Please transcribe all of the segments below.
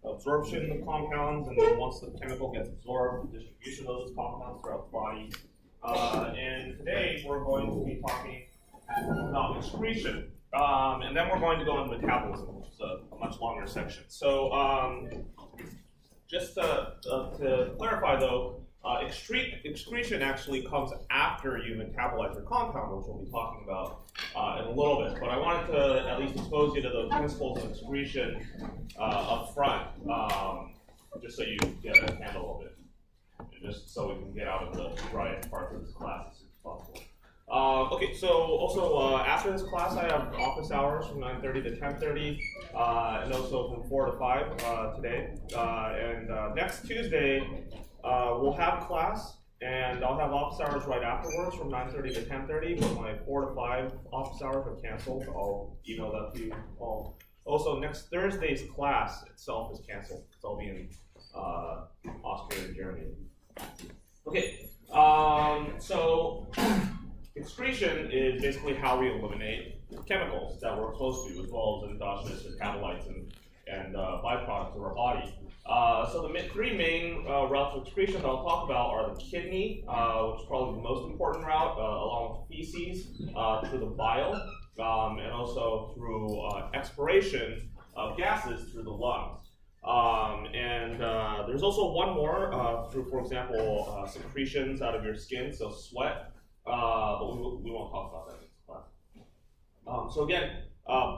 absorption of compounds, and then once the chemical gets absorbed, the distribution of those compounds throughout the body. And today we're going to be talking about excretion. And then we're going to go into metabolism, which is a much longer section. So just to clarify though, excretion actually comes after you metabolize your compound, which we'll be talking about in a little bit. But I wanted to at least expose you to the principles of excretion up front, just so you get a handle of it, and just so we can get out of the dry parts of this class as soon as possible. Okay, so also after this class, I have office hours from 9:30 to 10:30, and also from 4 to 5 today. And next Tuesday, we'll have class, and I'll have office hours right afterwards from 9:30 to 10:30, but my 4 to 5 office hours are canceled. I'll email that to you all. Also, next Thursday's class itself is canceled, because I'll be in Austria and Germany. Okay, so excretion is basically how we eliminate chemicals that we're exposed to, as well as endogenous metabolites and byproducts of our body. So the three main routes of excretion that I'll talk about are the kidney, which is probably the most important route, along with feces, through the bile, and also through expiration of gases through the lungs. There's also one more through, for example, secretions out of your skin, so sweat, but we won't talk about that in this class. So again,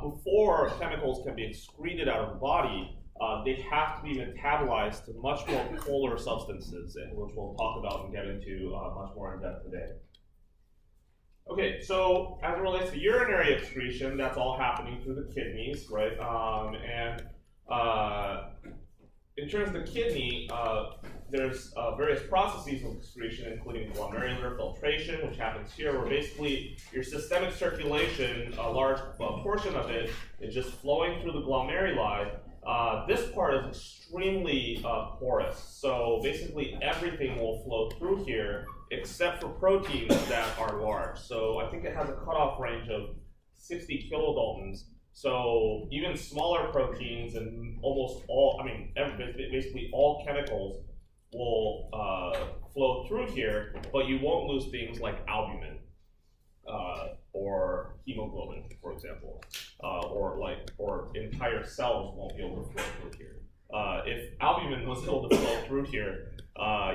before chemicals can be excreted out of the body, they have to be metabolized to much more polar substances, which we'll talk about and get into much more in depth today. Okay, so as it relates to urinary excretion, that's all happening through the kidneys, right? In terms of the kidney, there's various processes of excretion, including glomerular filtration, which happens here, where basically your systemic circulation, a large portion of it, is just flowing through the glomeruli. This part is extremely porous, so basically everything will flow through here except for proteins that are large. So I think it has a cutoff range of 60 kilodaltons. So even smaller proteins and almost all, basically all chemicals will flow through here, but you won't lose things like albumin or hemoglobin, for example, or entire cells won't be able to flow through here. If albumin was able to flow through here,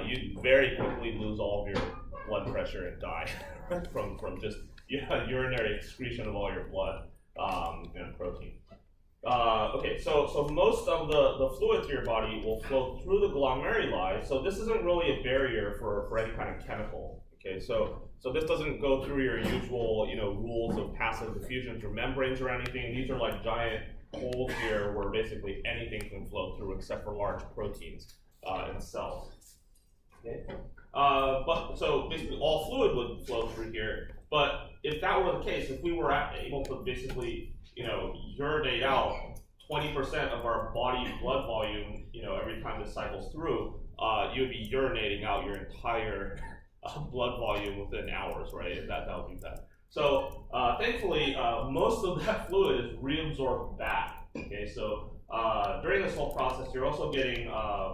you'd very quickly lose all of your blood pressure and die from just urinary excretion of all your blood and protein. Okay, so most of the fluid through your body will flow through the glomeruli, so this isn't really a barrier for any kind of chemical. Okay, so this doesn't go through your usual rules of passive diffusion through membranes or anything. These are like giant holes here where basically anything can flow through except for large proteins and cells. Okay, so basically all fluid would flow through here. But if that were the case, if we were able to basically urinate out 20% of our body blood volume, every time this cycles through, you would be urinating out your entire blood volume within hours, right? That would be bad. So thankfully, most of that fluid is reabsorbed back. Okay, so during this whole process, you're also getting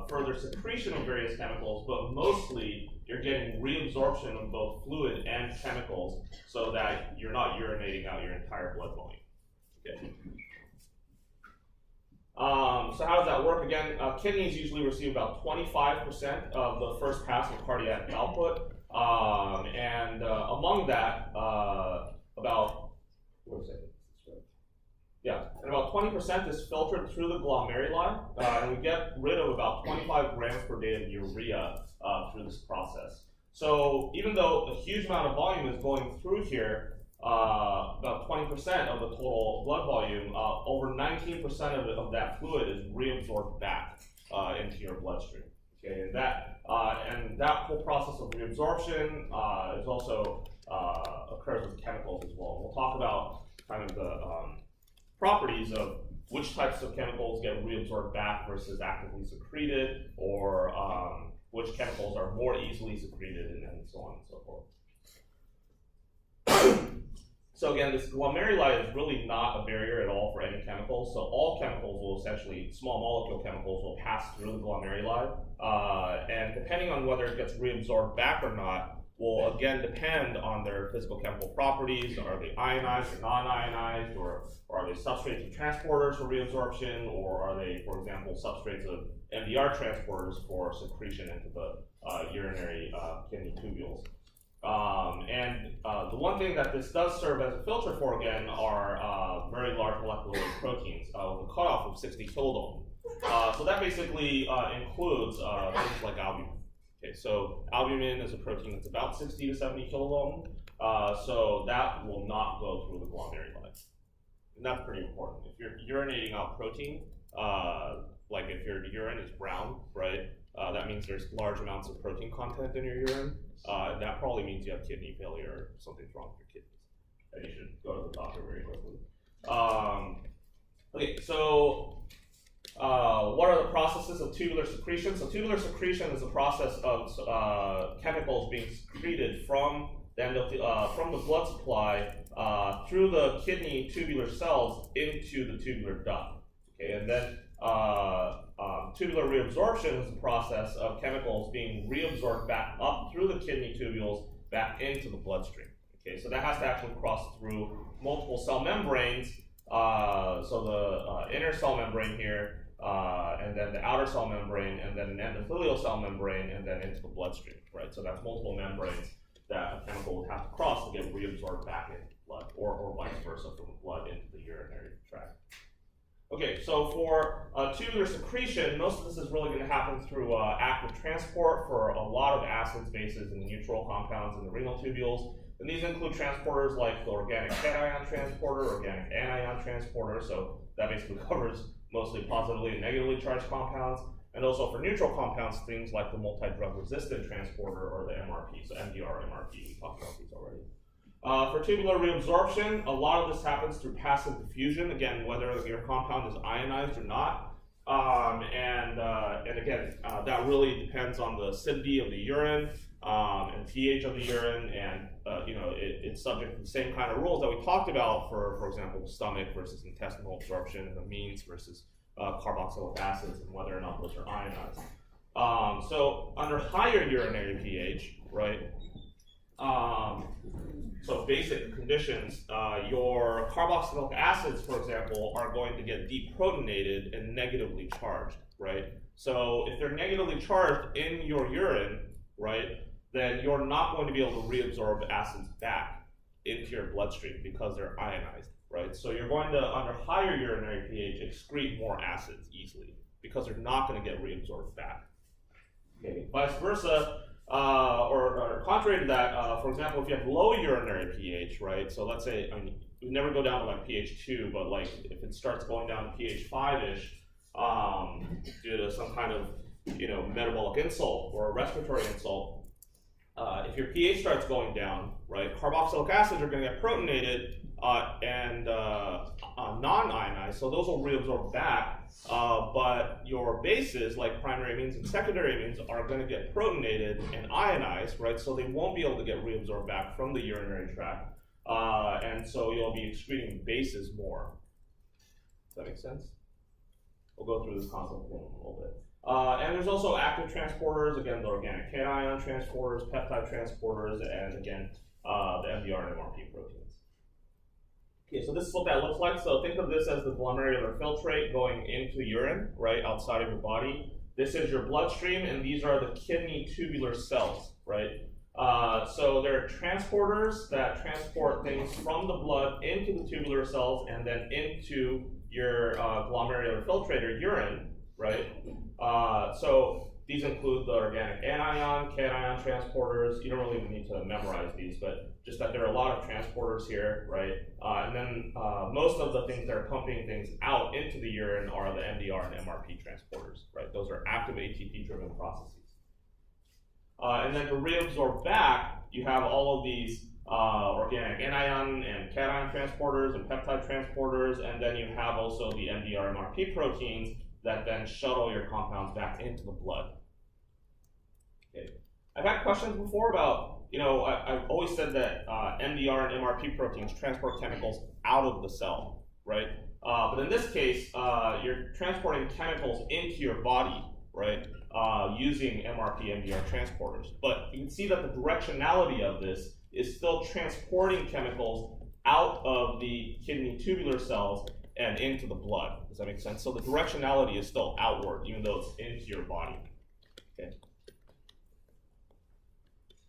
further secretion of various chemicals, but mostly you're getting reabsorption of both fluid and chemicals, so that you're not urinating out your entire blood volume. Okay. So how does that work? Again, kidneys usually receive about 25% of the first pass of cardiac output. Among that, about 20% is filtered through the glomeruli, and we get rid of about 25 grams per day of urea through this process. So even though a huge amount of volume is going through here, about 20% of the total blood volume, over 19% of that fluid is reabsorbed back into your bloodstream. Okay, and that whole process of reabsorption is also occurs with chemicals as well. We'll talk about kind of the properties of which types of chemicals get reabsorbed back versus actively secreted, or which chemicals are more easily secreted, and so on and so forth. So again, this glomeruli is really not a barrier at all for any chemicals. So all chemicals will essentially, small molecule chemicals will pass through the glomeruli. And depending on whether it gets reabsorbed back or not, will again depend on their physical chemical properties. Are they ionized or non-ionized, or are they substrates of transporters for reabsorption, or are they, for example, substrates of MDR transporters for secretion into the urinary kidney tubules. The one thing that this does serve as a filter for, again, are very large molecular weight proteins with a cutoff of 60 kilodalton. So that basically includes things like albumin. Okay, so albumin is a protein that's about 60 to 70 kilodalton, so that will not go through the glomeruli. And that's pretty important. If you're urinating out protein, like if your urine is brown, right, that means there's large amounts of protein content in your urine. That probably means you have kidney failure or something's wrong with your kidneys. And you should go to the doctor very quickly. Okay, so what are the processes of tubular secretion? So tubular secretion is a process of chemicals being secreted from the blood supply through the kidney tubular cells into the tubular duct. Okay, and then tubular reabsorption is the process of chemicals being reabsorbed back up through the kidney tubules back into the bloodstream. Okay, so that has to actually cross through multiple cell membranes. So the inner cell membrane here, and then the outer cell membrane, and then an endothelial cell membrane, and then into the bloodstream, right? So that's multiple membranes that a chemical would have to cross to get reabsorbed back into blood, or vice versa from the blood into the urinary tract. Okay, so for tubular secretion, most of this is really going to happen through active transport for a lot of acids, bases, and neutral compounds in the renal tubules. And these include transporters like the organic cation transporter, organic anion transporter, so that basically covers mostly positively and negatively charged compounds. And also for neutral compounds, things like the multi-drug resistant transporter or the MRP, so MDR, MRP, we talked about these already. For tubular reabsorption, a lot of this happens through passive diffusion, again, whether your compound is ionized or not. And again, that really depends on the acidity of the urine and pH of the urine, and it's subject to the same kind of rules that we talked about for example, stomach versus intestinal absorption, and amines versus carboxylic acids, and whether or not those are ionized. So under higher urinary pH, right? So basic conditions, your carboxylic acids, for example, are going to get deprotonated and negatively charged, right? So if they're negatively charged in your urine, right, then you're not going to be able to reabsorb acids back into your bloodstream because they're ionized, right? So you're going to, under higher urinary pH, excrete more acids easily because they're not going to get reabsorbed back. Okay. Vice versa, or contrary to that, for example, if you have low urinary pH, right? So let's say, I mean, you never go down to like pH 2, but like if it starts going down to pH 5-ish, due to some kind of metabolic insult or a respiratory insult, if your pH starts going down, right, carboxylic acids are going to get protonated and non-ionized, so those will reabsorb back, but your bases, like primary amines and secondary amines, are going to get protonated and ionized, right, so they won't be able to get reabsorbed back from the urinary tract, and so you'll be excreting bases more. Does that make sense? We'll go through this concept again in a little bit. And there's also active transporters, again, the organic cation transporters, peptide transporters, and again, the MDR and MRP proteins. Okay, so this is what that looks like. So think of this as the glomerular filtrate going into urine, right, outside of your body. This is your bloodstream, and these are the kidney tubular cells, right? So there are transporters that transport things from the blood into the tubular cells and then into your glomerular filtrate or urine, right? So these include the organic anion, cation transporters. You don't really need to memorize these, but just that there are a lot of transporters here, right? And then most of the things that are pumping things out into the urine are the MDR and MRP transporters, right? Those are active ATP-driven processes. And then to reabsorb back, you have all of these organic anion and cation transporters and peptide transporters, and then you have also the MDR MRP proteins that then shuttle your compounds back into the blood. Okay. I've had questions before about, I've always said that MDR and MRP proteins transport chemicals out of the cell, right? But in this case, you're transporting chemicals into your body, right? Using MRP MDR transporters. But you can see that the directionality of this is still transporting chemicals out of the kidney tubular cells and into the blood. Does that make sense? So the directionality is still outward, even though it's into your body. Okay.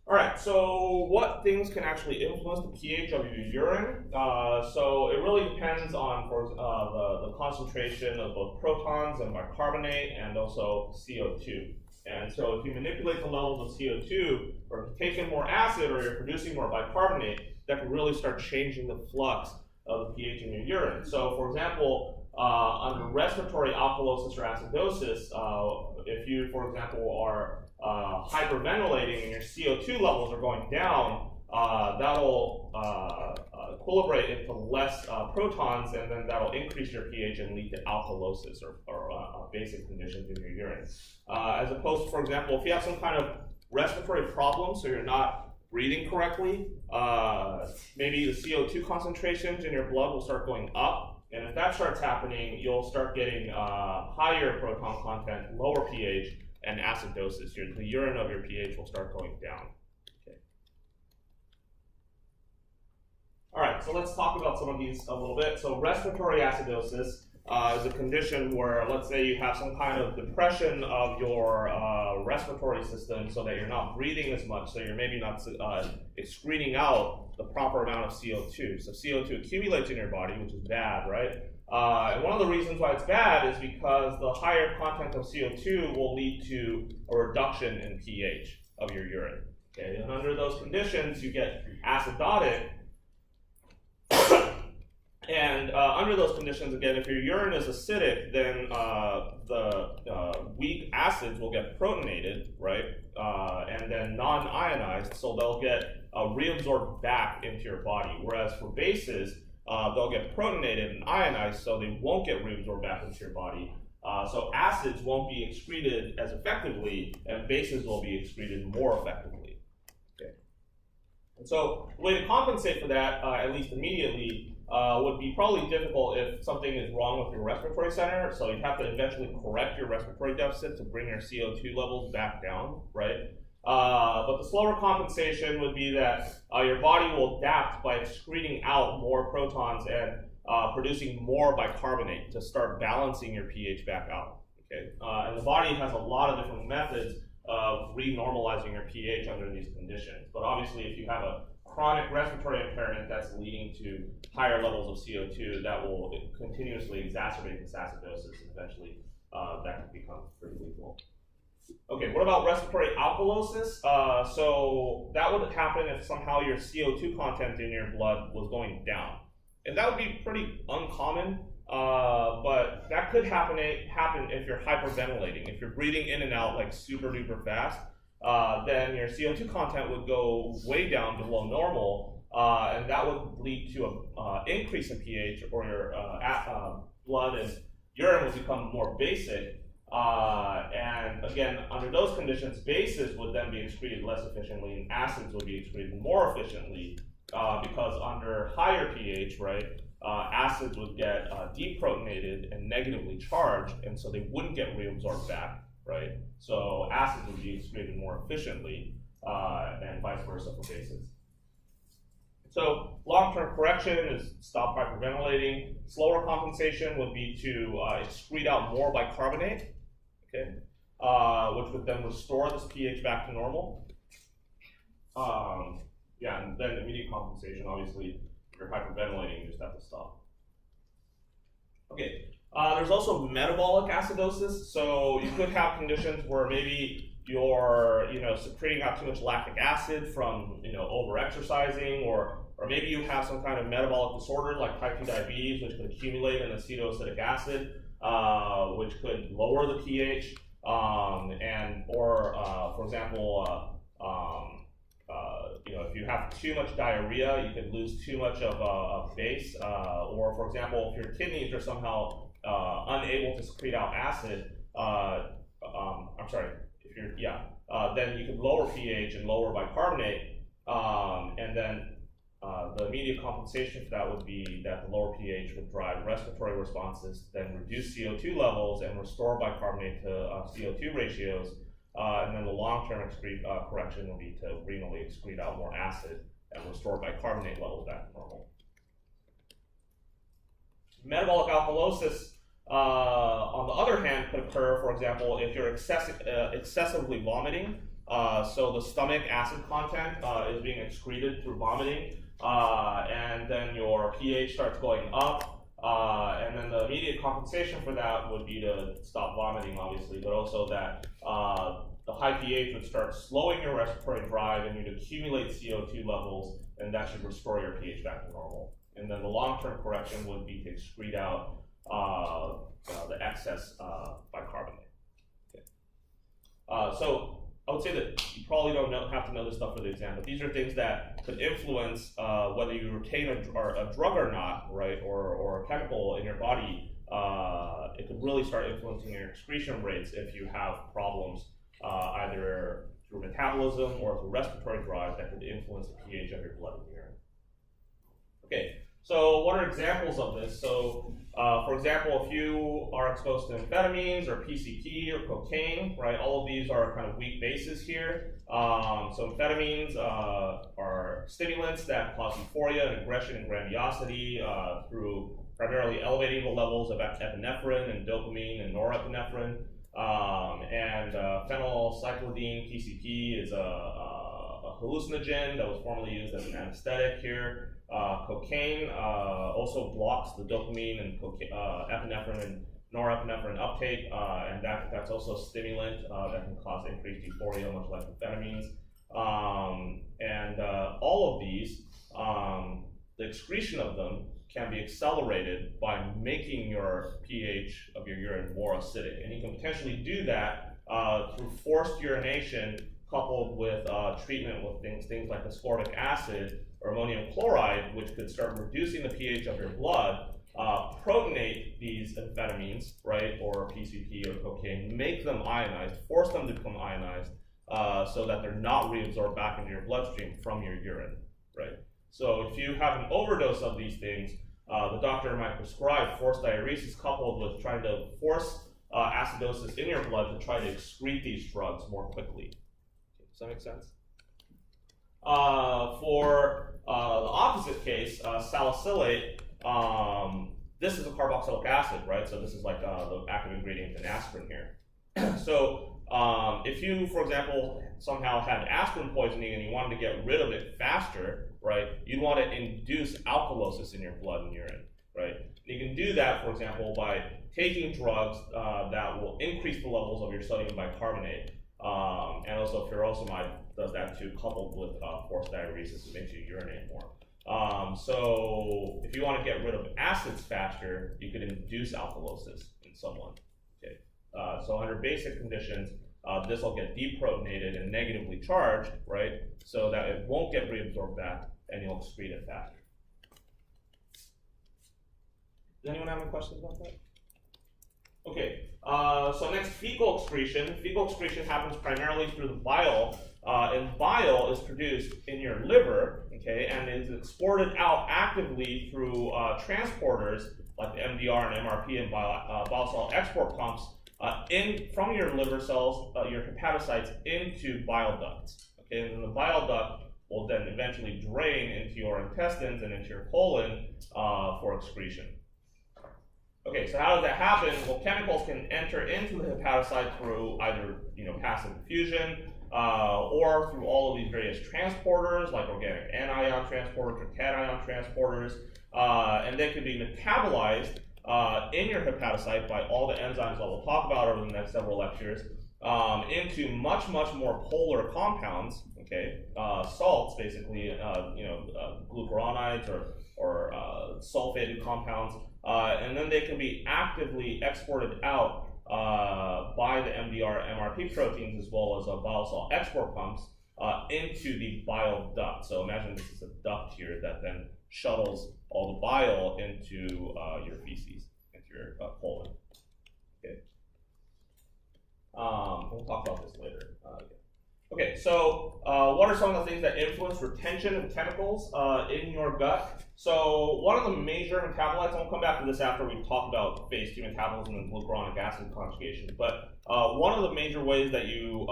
All right, so what things can actually influence the pH of your urine? So it really depends on the concentration of both protons and bicarbonate and also CO2. And so if you manipulate the levels of CO2, or if you take in more acid or you're producing more bicarbonate, that can really start changing the flux of the pH in your urine. So for example, under respiratory alkalosis or acidosis, if you, for example, are hyperventilating and your CO2 levels are going down, that'll equilibrate into less protons, and then that'll increase your pH and lead to alkalosis or basic conditions in your urine. As opposed to, for example, if you have some kind of respiratory problem, so you're not breathing correctly, maybe the CO2 concentrations in your blood will start going up, and if that starts happening, you'll start getting higher proton content, lower pH, and acidosis. The urine of your pH will start going down. Okay. All right, so let's talk about some of these a little bit. So respiratory acidosis is a condition where, let's say you have some kind of depression of your respiratory system so that you're not breathing as much, so you're maybe not excreting out the proper amount of CO2. So CO2 accumulates in your body, which is bad, right? And one of the reasons why it's bad is because the higher content of CO2 will lead to a reduction in pH of your urine. Okay, and under those conditions, you get acidotic. And under those conditions, again, if your urine is acidic, then the weak acids will get protonated, right? And then non-ionized, so they'll get reabsorbed back into your body. Whereas for bases, they'll get protonated and ionized, so they won't get reabsorbed back into your body. So acids won't be excreted as effectively, and bases will be excreted more effectively. Okay. And so the way to compensate for that, at least immediately, would be probably difficult if something is wrong with your respiratory center. So you have to eventually correct your respiratory deficit to bring your CO2 levels back down, right? But the slower compensation would be that your body will adapt by excreting out more protons and producing more bicarbonate to start balancing your pH back out. Okay, and the body has a lot of different methods of renormalizing your pH under these conditions. But obviously, if you have a chronic respiratory impairment that's leading to higher levels of CO2, that will continuously exacerbate this acidosis, and eventually that can become pretty lethal. Okay, what about respiratory alkalosis? So that would happen if somehow your CO2 content in your blood was going down. And that would be pretty uncommon, but that could happen if you're hyperventilating. If you're breathing in and out like super duper fast, then your CO2 content would go way down below normal, and that would lead to an increase in pH, or your blood and urine would become more basic. And again, under those conditions, bases would then be excreted less efficiently, and acids would be excreted more efficiently, because under higher pH, right, acids would get deprotonated and negatively charged, and so they wouldn't get reabsorbed back, right? So acids would be excreted more efficiently, and vice versa for bases. So long-term correction is stop hyperventilating. Slower compensation would be to excrete out more bicarbonate, okay, which would then restore this pH back to normal. Yeah, and then immediate compensation, obviously, if you're hyperventilating, you just have to stop. Okay, there's also metabolic acidosis. So you could have conditions where maybe you're, secreting out too much lactic acid from, over-exercising, or maybe you have some kind of metabolic disorder like type 2 diabetes, which could accumulate in acetoacetic acid, which could lower the pH, for example, if you have too much diarrhea, you could lose too much of a base, or for example, if your kidneys are somehow unable to secrete out acid, then you could lower pH and lower bicarbonate, And then the immediate compensation for that would be that the lower pH would drive respiratory responses, then reduce CO2 levels and restore bicarbonate to CO2 ratios. And then the long-term correction will be to renally excrete out more acid and restore bicarbonate levels back to normal. Metabolic alkalosis, on the other hand, could occur, for example, if you're excessively vomiting. So the stomach acid content is being excreted through vomiting, and then your pH starts going up, and then the immediate compensation for that would be to stop vomiting, obviously, but also that the high pH would start slowing your respiratory drive and you'd accumulate CO2 levels, and that should restore your pH back to normal. And then the long-term correction would be to excrete out the excess bicarbonate. Okay. So I would say that you probably don't have to know this stuff for the exam, but these are things that could influence whether you retain a drug or not, right, or a chemical in your body. It could really start influencing your excretion rates if you have problems either through metabolism or through respiratory drive that could influence the pH of your blood and urine. Okay, so what are examples of this? So, for example, if you are exposed to amphetamines or PCP or cocaine, right, all of these are kind of weak bases here. So amphetamines are stimulants that cause euphoria and aggression and grandiosity through primarily elevating the levels of epinephrine and dopamine and norepinephrine. And phenylcyclidine, PCP, is a hallucinogen that was formerly used as an anesthetic here. Cocaine also blocks the dopamine and epinephrine and norepinephrine uptake, and that's also a stimulant that can cause increased euphoria, much like amphetamines. And all of these, the excretion of them can be accelerated by making your pH of your urine more acidic. And you can potentially do that through forced urination coupled with treatment with things like ascorbic acid or ammonium chloride, which could start reducing the pH of your blood, protonate these amphetamines, right, or PCP or cocaine, make them ionized, force them to become ionized, so that they're not reabsorbed back into your bloodstream from your urine, right? So if you have an overdose of these things, the doctor might prescribe forced diuresis coupled with trying to force acidosis in your blood to try to excrete these drugs more quickly. Does that make sense? For the opposite case, salicylate, this is a carboxylic acid, right? So this is like the active ingredient in aspirin here. So if you, for example, somehow had aspirin poisoning and you wanted to get rid of it faster, right, you'd want to induce alkalosis in your blood and urine, right? And you can do that, for example, by taking drugs that will increase the levels of your sodium bicarbonate. And also furosemide does that too, coupled with forced diuresis. It makes you urinate more. So if you want to get rid of acids faster, you could induce alkalosis in someone. Okay. So under basic conditions, this will get deprotonated and negatively charged, right? So that it won't get reabsorbed back and you'll excrete it faster. Does anyone have any questions about that? Okay, so next, fecal excretion. Fecal excretion happens primarily through the bile, and bile is produced in your liver, okay, and is exported out actively through transporters like the MDR and MRP and bile salt export pumps from your liver cells, your hepatocytes, into bile ducts. Okay, and then the bile duct will then eventually drain into your intestines and into your colon for excretion. Okay, so how does that happen? Well, chemicals can enter into the hepatocyte through either passive diffusion or through all of these various transporters like organic anion transporters or cation transporters, and they can be metabolized in your hepatocyte by all the enzymes that we'll talk about over the next several lectures into much more polar compounds. Okay, salts basically, glucuronides or sulfated compounds. And then they can be actively exported out by the MDR MRP proteins as well as bile salt export pumps into the bile duct. So imagine this is a duct here that then shuttles all the bile into your feces, into your colon. Okay. We'll talk about this later. Okay, so what are some of the things that influence retention of chemicals in your gut? So one of the major metabolites, and we'll come back to this after we talk about phase 2 metabolism and glucuronic acid conjugation, but one of the major ways that you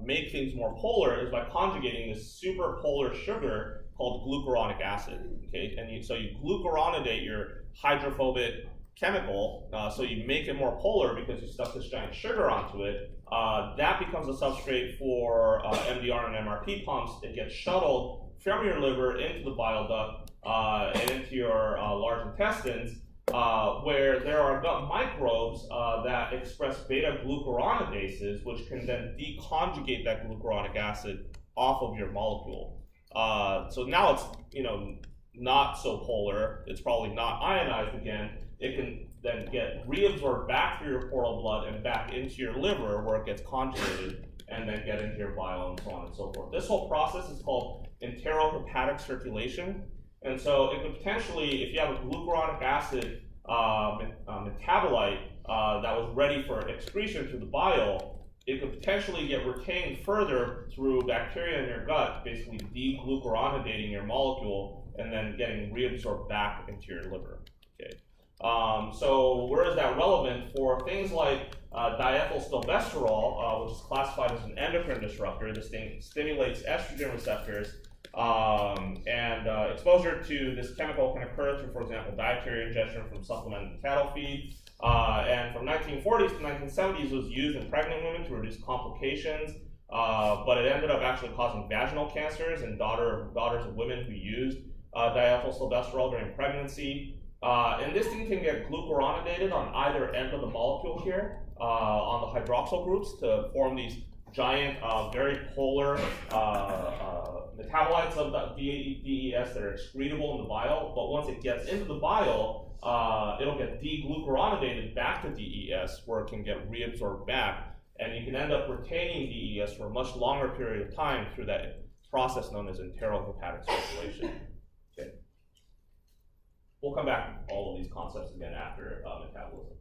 make things more polar is by conjugating this super polar sugar called glucuronic acid. Okay, and so you glucuronidate your hydrophobic chemical, so you make it more polar because you stuck this giant sugar onto it. That becomes a substrate for MDR and MRP pumps. It gets shuttled from your liver into the bile duct and into your large intestines, where there are gut microbes that express beta glucuronidases, which can then deconjugate that glucuronic acid off of your molecule. So now it's not so polar. It's probably not ionized again. It can then get reabsorbed back through your portal blood and back into your liver, where it gets conjugated and then get into your bile and so on and so forth. This whole process is called enterohepatic circulation. And so it could potentially, if you have a glucuronic acid metabolite that was ready for excretion through the bile, it could potentially get retained further through bacteria in your gut, basically deglucuronidating your molecule and then getting reabsorbed back into your liver. Okay. So where is that relevant? For things like diethylstilbestrol, which is classified as an endocrine disruptor. This thing stimulates estrogen receptors, and exposure to this chemical can occur through, for example, dietary ingestion from supplemented cattle feed. And from 1940s to 1970s, it was used in pregnant women to reduce complications, but it ended up actually causing vaginal cancers in daughters of women who used diethylstilbestrol during pregnancy. And this thing can get glucuronidated on either end of the molecule here, on the hydroxyl groups, to form these giant, very polar metabolites of the DES that are excretable in the bile. But once it gets into the bile, it'll get deglucuronidated back to DES, where it can get reabsorbed back. And you can end up retaining DES for a much longer period of time through that process known as enterohepatic circulation. Okay. We'll come back to all of these concepts again after metabolism.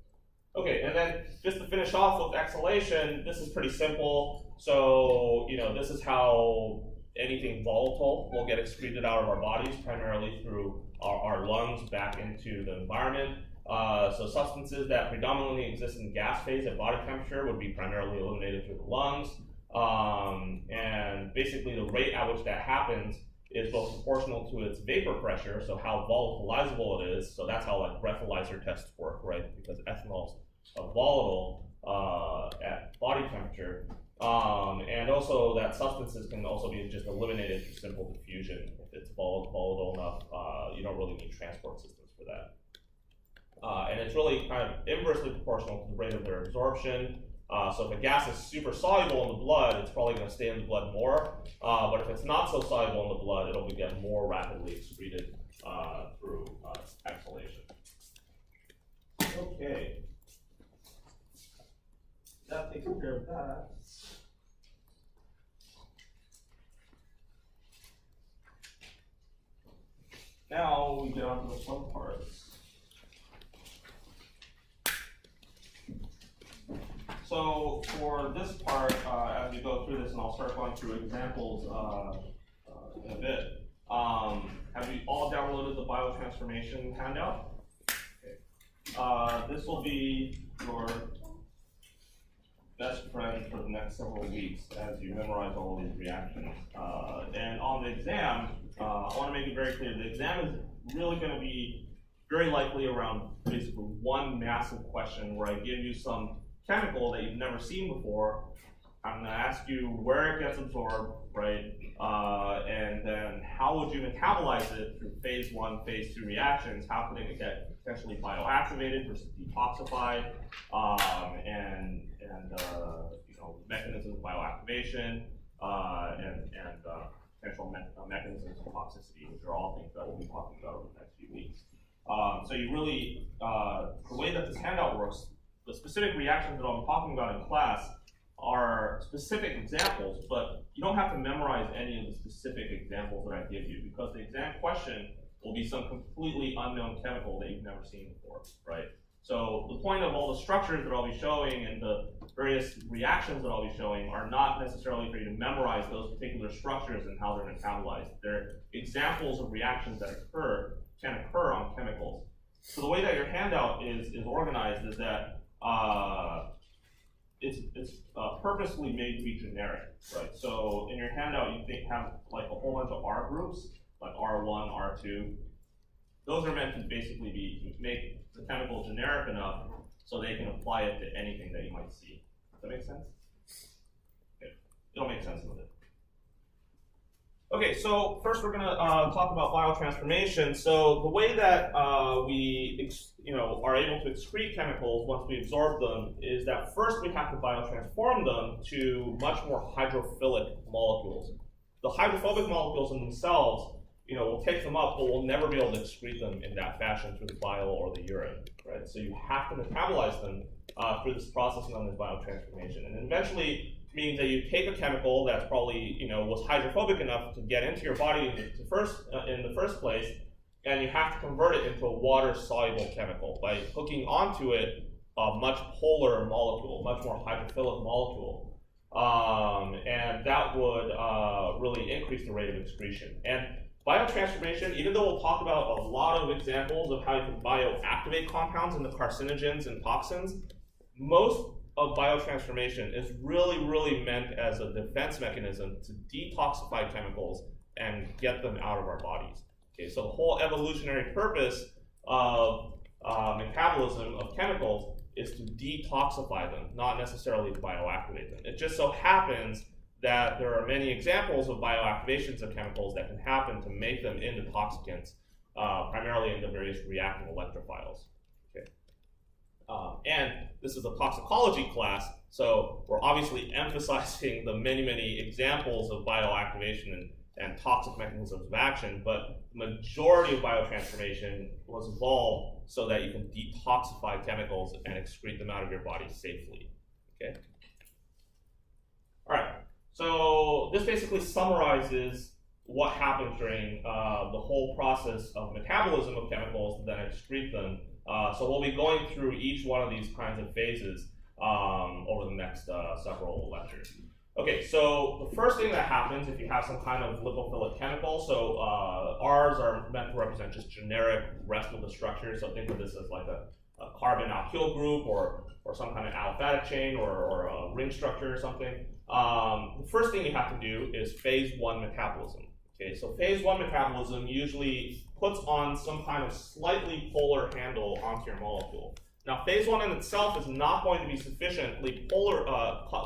Okay, and then just to finish off with exhalation, this is pretty simple. So, this is how anything volatile will get excreted out of our bodies, primarily through our lungs back into the environment. So substances that predominantly exist in gas phase at body temperature would be primarily eliminated through the lungs. And basically the rate at which that happens is both proportional to its vapor pressure, so how volatilizable it is. So that's how like breathalyzer tests work, right? Because ethanol is volatile at body temperature. And also that substances can also be just eliminated through simple diffusion. If it's volatile enough, you don't really need transport systems for that. And it's really kind of inversely proportional to the rate of their absorption. So if a gas is super soluble in the blood, it's probably going to stay in the blood more. But if it's not so soluble in the blood, it'll get more rapidly excreted through exhalation. Okay. That takes care of that. Now we get on to the fun parts. So for this part, as we go through this, and I'll start going through examples in a bit, have you all downloaded the biotransformation handout? Okay. This will be your best friend for the next several weeks as you memorize all of these reactions. And on the exam, I want to make it very clear, the exam is really going to be very likely around basically one massive question where I give you some chemical that you've never seen before. I'm going to ask you where it gets absorbed, right? And then how would you metabolize it through phase 1, phase 2 reactions? How could it get potentially bioactivated versus detoxified? And mechanisms of bioactivation and potential mechanisms of toxicity, which are all things that we'll be talking about over the next few weeks. So you really, the way that this handout works, the specific reactions that I'm talking about in class are specific examples, but you don't have to memorize any of the specific examples that I give you, because the exam question will be some completely unknown chemical that you've never seen before, right? So the point of all the structures that I'll be showing and the various reactions that I'll be showing are not necessarily for you to memorize those particular structures and how they're metabolized. They're examples of reactions that can occur on chemicals. So the way that your handout is organized is that it's purposely made to be generic, right? So in your handout, you have like a whole bunch of R groups, like R1, R2. Those are meant to basically make the chemical generic enough so they can apply it to anything that you might see. Does that make sense? Okay. It'll make sense with it. Okay, so first we're going to talk about biotransformation. So the way that we are able to excrete chemicals once we absorb them is that first we have to biotransform them to much more hydrophilic molecules. The hydrophobic molecules in themselves, we'll take them up, but we'll never be able to excrete them in that fashion through the bile or the urine, right? So you have to metabolize them through this process known as biotransformation. And eventually means that you take a chemical that's probably, was hydrophobic enough to get into your body in the first place, and you have to convert it into a water-soluble chemical by hooking onto it a much polar molecule, much more hydrophilic molecule. And that would really increase the rate of excretion. And biotransformation, even though we'll talk about a lot of examples of how you can bioactivate compounds into carcinogens and toxins, most of biotransformation is really, really meant as a defense mechanism to detoxify chemicals and get them out of our bodies. Okay, so the whole evolutionary purpose of metabolism of chemicals is to detoxify them, not necessarily to bioactivate them. It just so happens that there are many examples of bioactivations of chemicals that can happen to make them into toxicants, primarily in the various reactive electrophiles. Okay. And this is a toxicology class, so we're obviously emphasizing the many, many examples of bioactivation and toxic mechanisms of action, but the majority of biotransformation was evolved so that you can detoxify chemicals and excrete them out of your body safely. Okay. All right. So this basically summarizes what happens during the whole process of metabolism of chemicals and then excrete them. So we'll be going through each one of these kinds of phases over the next several lectures. Okay, so the first thing that happens if you have some kind of lipophilic chemical, so R's are meant to represent just generic rest of the structure, so think of this as like a carbon alkyl group or some kind of aliphatic chain or a ring structure or something. The first thing you have to do is phase 1 metabolism. Okay, so phase 1 metabolism usually puts on some kind of slightly polar handle onto your molecule. Now, phase 1 in itself is not going to be sufficiently polar,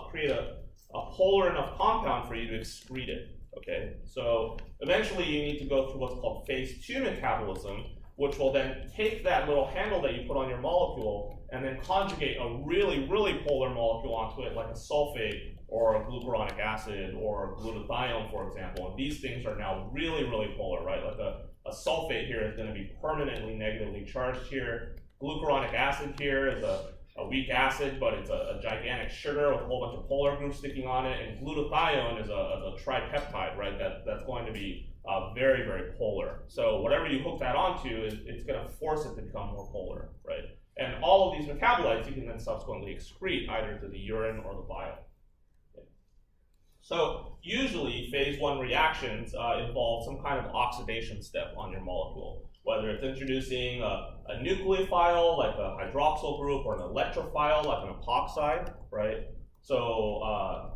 create a polar enough compound for you to excrete it. Okay, so eventually you need to go through what's called phase 2 metabolism, which will then take that little handle that you put on your molecule and then conjugate a really, really polar molecule onto it, like a sulfate or a glucuronic acid or glutathione, for example. And these things are now really, really polar, right? Like a sulfate here is going to be permanently negatively charged here. Glucuronic acid here is a weak acid, but it's a gigantic sugar with a whole bunch of polar groups sticking on it. And glutathione is a tripeptide, right? That's going to be very, very polar. So whatever you hook that onto, it's going to force it to become more polar, right? And all of these metabolites you can then subsequently excrete either to the urine or the bile. Okay. So usually phase 1 reactions involve some kind of oxidation step on your molecule, whether it's introducing a nucleophile like a hydroxyl group or an electrophile like an epoxide, right? So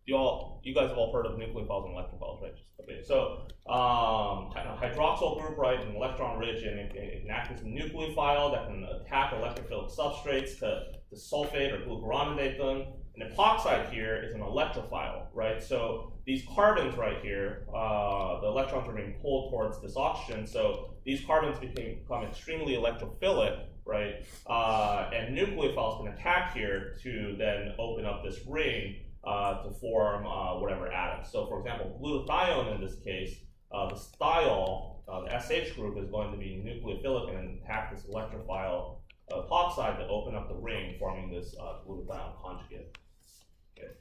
you guys have all heard of nucleophiles and electrophiles, right? Okay, so a hydroxyl group, right, an electron rich, and it can act as a nucleophile that can attack electrophilic substrates to sulfate or glucuronidate them. An epoxide here is an electrophile, right? So these carbons right here, the electrons are being pulled towards this oxygen, so these carbons become extremely electrophilic, right? And nucleophiles can attack here to then open up this ring to form whatever atoms. So for example, glutathione in this case, the thiol, the SH group is going to be nucleophilic and attack this electrophile epoxide to open up the ring, forming this glutathione conjugate. Okay.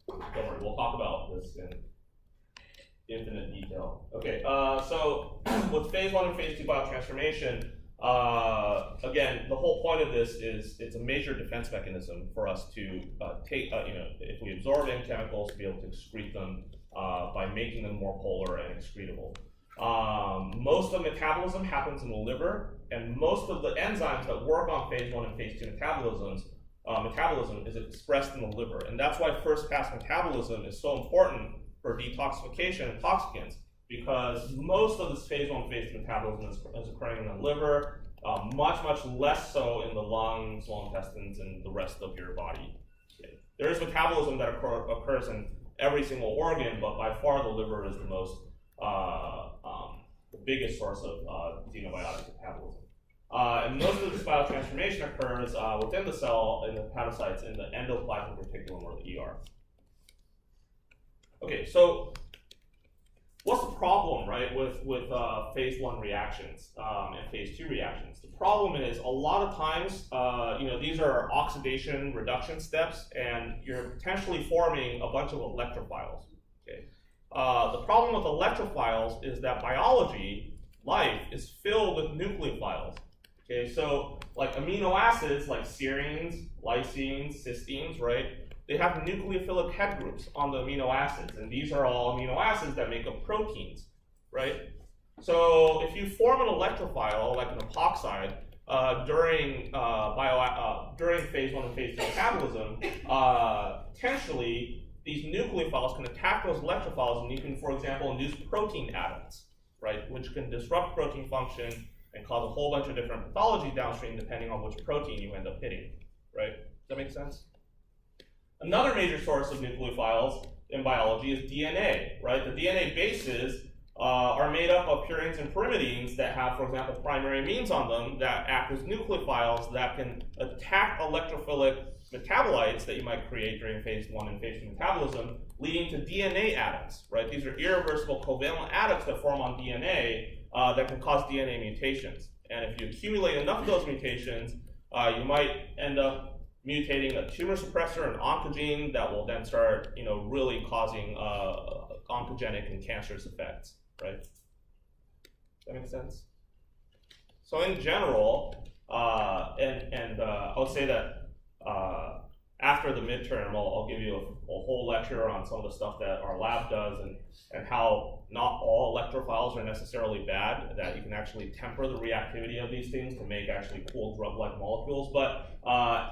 Don't worry, we'll talk about this in infinite detail. Okay, so with phase 1 and phase 2 biotransformation, Again, the whole point of this is it's a major defense mechanism for us to take, if we absorb in chemicals, to be able to excrete them by making them more polar and excretable. Most of metabolism happens in the liver, and most of the enzymes that work on phase 1 and phase 2 metabolism is expressed in the liver. And that's why first pass metabolism is so important for detoxification and toxicants, because most of this phase 1, phase 2 metabolism is occurring in the liver, much less so in the lungs, small intestines, and the rest of your body. Okay. There is metabolism that occurs in every single organ, but by far the liver is the most, the biggest source of xenobiotic metabolism. And most of this biotransformation occurs within the cell, in the hepatocytes, in the endoplasmic reticulum, or the ER. Okay, so what's the problem, right, with phase 1 reactions and phase 2 reactions? The problem is a lot of times, these are oxidation reduction steps, and you're potentially forming a bunch of electrophiles. Okay. The problem with electrophiles is that biology, life, is filled with nucleophiles. Okay, so like amino acids like serines, lysines, cysteines, right? They have nucleophilic head groups on the amino acids, and these are all amino acids that make up proteins, right? So if you form an electrophile, like an epoxide, during phase 1 and phase 2 metabolism, potentially these nucleophiles can attack those electrophiles, and you can, for example, induce protein adducts, right, which can disrupt protein function and cause a whole bunch of different pathology downstream depending on which protein you end up hitting, right? Does that make sense? Another major source of nucleophiles in biology is DNA, right? The DNA bases are made up of purines and pyrimidines that have, for example, primary amines on them that act as nucleophiles that can attack electrophilic metabolites that you might create during phase 1 and phase 2 metabolism, leading to DNA adducts, right? These are irreversible covalent adducts that form on DNA that can cause DNA mutations. And if you accumulate enough of those mutations, you might end up mutating a tumor suppressor, an oncogene that will then start, really causing oncogenic and cancerous effects, right? Does that make sense? So in general, I would say that after the midterm, I'll give you a whole lecture on some of the stuff that our lab does and how not all electrophiles are necessarily bad, that you can actually temper the reactivity of these things to make actually cool drug-like molecules. But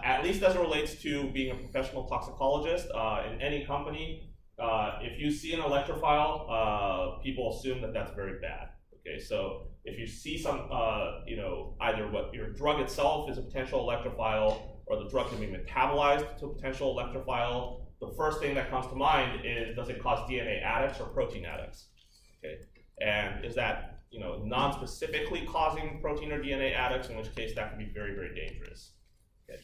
at least as it relates to being a professional toxicologist in any company, if you see an electrophile, people assume that that's very bad. Okay, so if you see some, either what your drug itself is a potential electrophile, or the drug can be metabolized to a potential electrophile, the first thing that comes to mind is, does it cause DNA adducts or protein adducts? Okay, and is that non-specifically causing protein or DNA adducts, in which case that can be very, very dangerous. Okay.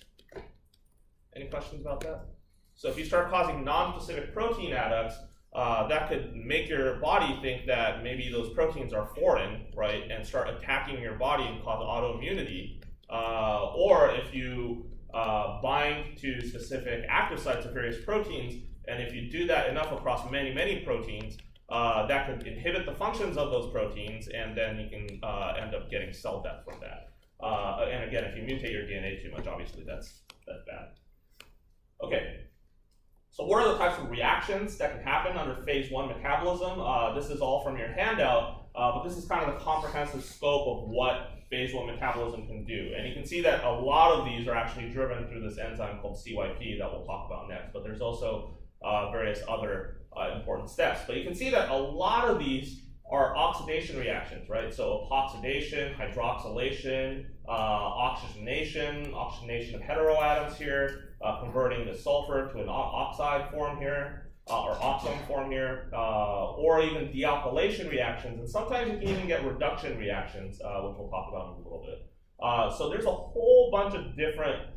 Any questions about that? So if you start causing non-specific protein adducts, that could make your body think that maybe those proteins are foreign, right, and start attacking your body and cause autoimmunity. Or if you bind to specific active sites of various proteins, and if you do that enough across many, many proteins, that could inhibit the functions of those proteins, and then you can end up getting cell death from that. And again, if you mutate your DNA too much, obviously that's bad. Okay. So what are the types of reactions that can happen under phase 1 metabolism? This is all from your handout, but this is kind of the comprehensive scope of what phase 1 metabolism can do. And you can see that a lot of these are actually driven through this enzyme called CYP that we'll talk about next, but there's also various other important steps. But you can see that a lot of these are oxidation reactions, right? So epoxidation, hydroxylation, oxygenation of heteroatoms here, converting the sulfur to an oxide form here, or oxone form here, or even dealkylation reactions, and sometimes you can even get reduction reactions, which we'll talk about in a little bit. So there's a whole bunch of different,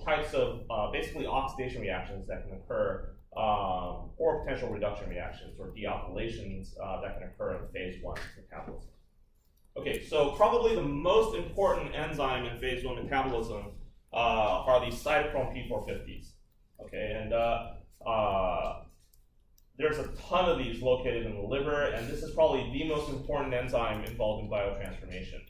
types of basically oxidation reactions that can occur, or potential reduction reactions or dealkylations that can occur in phase 1 metabolism. Okay, so probably the most important enzyme in phase 1 metabolism are these cytochrome P450s. Okay, and there's a ton of these located in the liver, and this is probably the most important enzyme involved in biotransformation.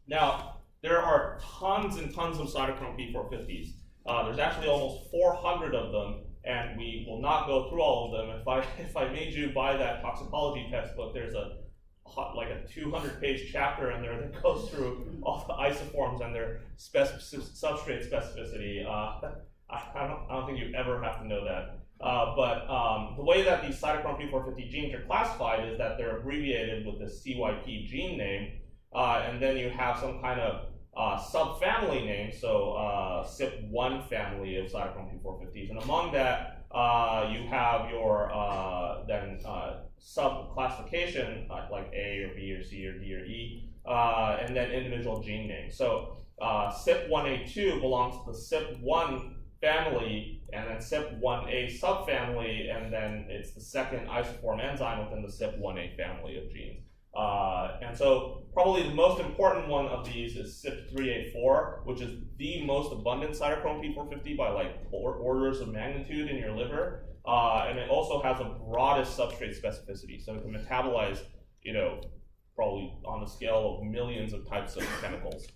Now, there are tons and tons of cytochrome P450s. There's actually almost 400 of them, and we will not go through all of them. If I made you buy that toxicology textbook, there's like a 200-page chapter in there that goes through all the isoforms and their substrate specificity. I don't think you ever have to know that. But the way that these cytochrome P450 genes are classified is that they're abbreviated with the CYP gene name, and then you have some kind of subfamily name, so CYP1 family of cytochrome P450s, and among that you have your sub-classification like A or B or C or D or E, and then individual gene names. So CYP1A2 belongs to the CYP1 family, and then CYP1A subfamily, and then it's the second isoform enzyme within the CYP1A family of genes. And so probably the most important one of these is CYP3A4, which is the most abundant cytochrome P450 by like orders of magnitude in your liver. And it also has the broadest substrate specificity, so it can metabolize, probably on the scale of millions of types of chemicals.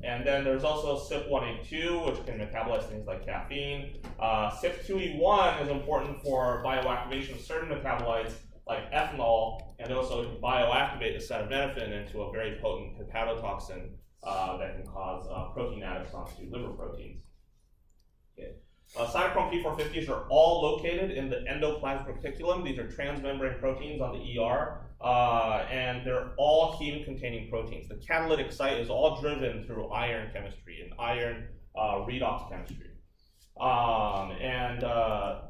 And then there's also CYP1A2, which can metabolize things like caffeine. CYP2E1 is important for bioactivation of certain metabolites like ethanol, and also it can bioactivate acetaminophen into a very potent hepatotoxin that can cause protein adductance to liver proteins. Okay. Cytochrome P450s are all located in the endoplasmic reticulum. These are transmembrane proteins on the ER, and they're all heme-containing proteins. The catalytic site is all driven through iron chemistry and iron redox chemistry.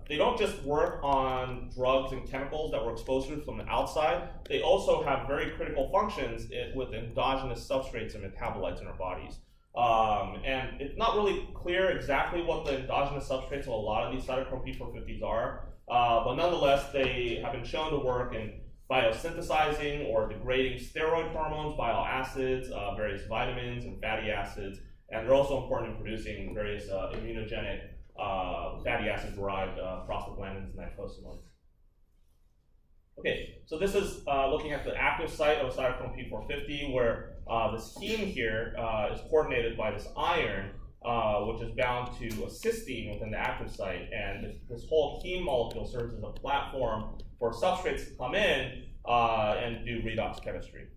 They don't just work on drugs and chemicals that we're exposed to from the outside. They also have very critical functions with endogenous substrates and metabolites in our bodies. And it's not really clear exactly what the endogenous substrates of a lot of these cytochrome P450s are, but nonetheless, they have been shown to work in biosynthesizing or degrading steroid hormones, bile acids, various vitamins and fatty acids, and they're also important in producing various immunogenic fatty acid-derived prostaglandins and nicosanoids. Okay, so this is looking at the active site of a cytochrome P450, where this heme here is coordinated by this iron, which is bound to a cysteine within the active site, and this whole heme molecule serves as a platform for substrates to come in and do redox chemistry.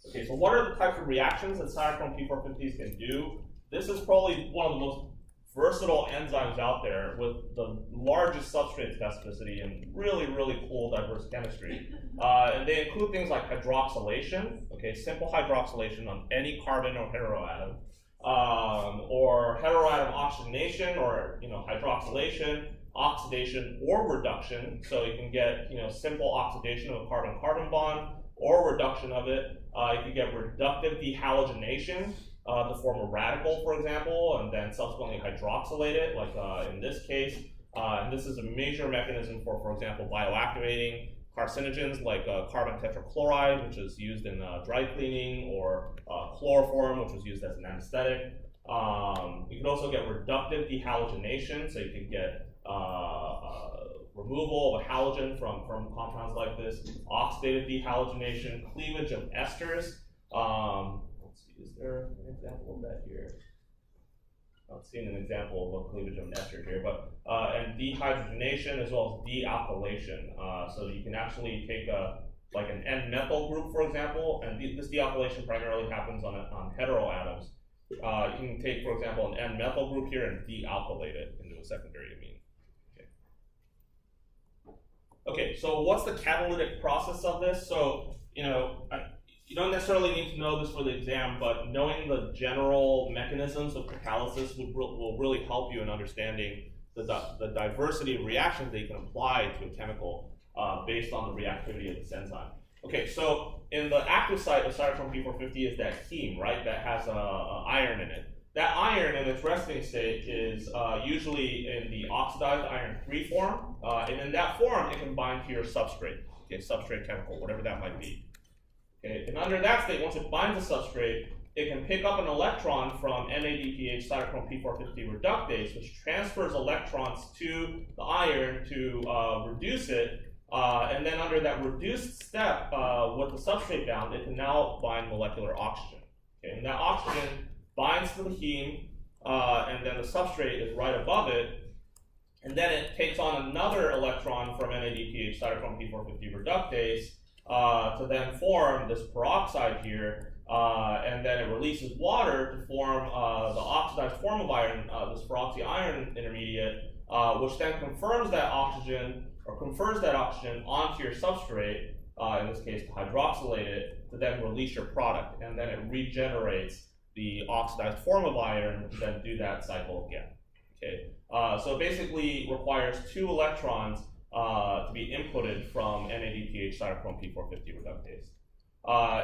Okay, so what are the types of reactions that cytochrome P450s can do? This is probably one of the most versatile enzymes out there with the largest substrate specificity and really, really cool diverse chemistry. And they include things like hydroxylation, okay, simple hydroxylation on any carbon or heteroatom, or heteroatom oxygenation or hydroxylation, oxidation or reduction. So you can get simple oxidation of a carbon-carbon bond or reduction of it. You can get reductive dehalogenation to form a radical, for example, and then subsequently hydroxylate it, like in this case. And this is a major mechanism for example, bioactivating carcinogens like carbon tetrachloride, which is used in dry cleaning, or chloroform, which was used as an anesthetic. You can also get reductive dehalogenation, so you can get removal of a halogen from compounds like this, oxidative dehalogenation, cleavage of esters. Let's see, is there an example of that here? Not seeing an example of a cleavage of an ester here, but and dehydrogenation as well as dealkylation. So you can actually take like an N-methyl group, for example, and this dealkylation primarily happens on heteroatoms. You can take, for example, an N-methyl group here and dealkylate it into a secondary amine. Okay, so what's the catalytic process of this? So, you don't necessarily need to know this for the exam, but knowing the general mechanisms of catalysis will really help you in understanding the diversity of reactions that you can apply to a chemical based on the reactivity of this enzyme. Okay, so in the active site of cytochrome P450 is that heme, right, that has iron in it. That iron in its resting state is usually in the oxidized iron 3 form, and in that form it can bind to your substrate, okay, substrate chemical, whatever that might be. Okay, and under that state, once it binds the substrate, it can pick up an electron from NADPH cytochrome P450 reductase, which transfers electrons to the iron to reduce it And then under that reduced step with the substrate bound, it can now bind molecular oxygen. Okay? And that oxygen binds to the heme, and then the substrate is right above it. And then it takes on another electron from NADPH cytochrome P450 reductase to then form this peroxide here. And then it releases water to form the oxidized form of iron, this peroxy-iron intermediate, which then confers that oxygen onto your substrate, in this case to hydroxylate it, to then release your product. And then it regenerates the oxidized form of iron to then do that cycle again. Okay? So it basically requires 2 electrons to be inputted from NADPH cytochrome P450 reductase.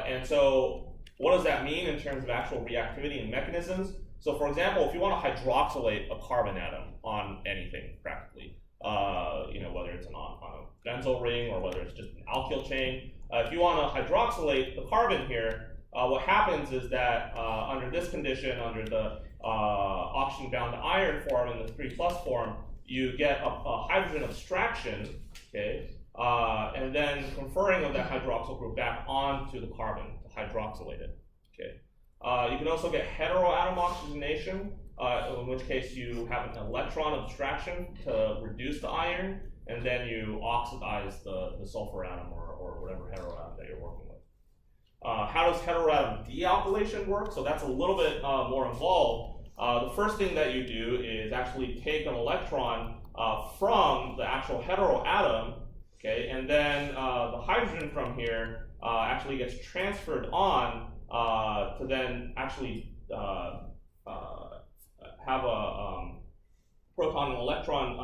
And so what does that mean in terms of actual reactivity and mechanisms? So for example, if you want to hydroxylate a carbon atom on anything practically, whether it's on a benzyl ring or whether it's just an alkyl chain, if you want to hydroxylate the carbon here, what happens is that under this condition, under the oxygen-bound iron form and the 3+ form, you get a hydrogen abstraction, okay, and then conferring of that hydroxyl group back onto the carbon to hydroxylate it. Okay. You can also get heteroatom oxygenation, in which case you have an electron abstraction to reduce the iron, and then you oxidize the sulfur atom or whatever heteroatom that you're working with. How does heteroatom dealkylation work? So that's a little bit more involved. The first thing that you do is actually take an electron from the actual heteroatom, okay, and then the hydrogen from here actually gets transferred on to then actually have a proton and electron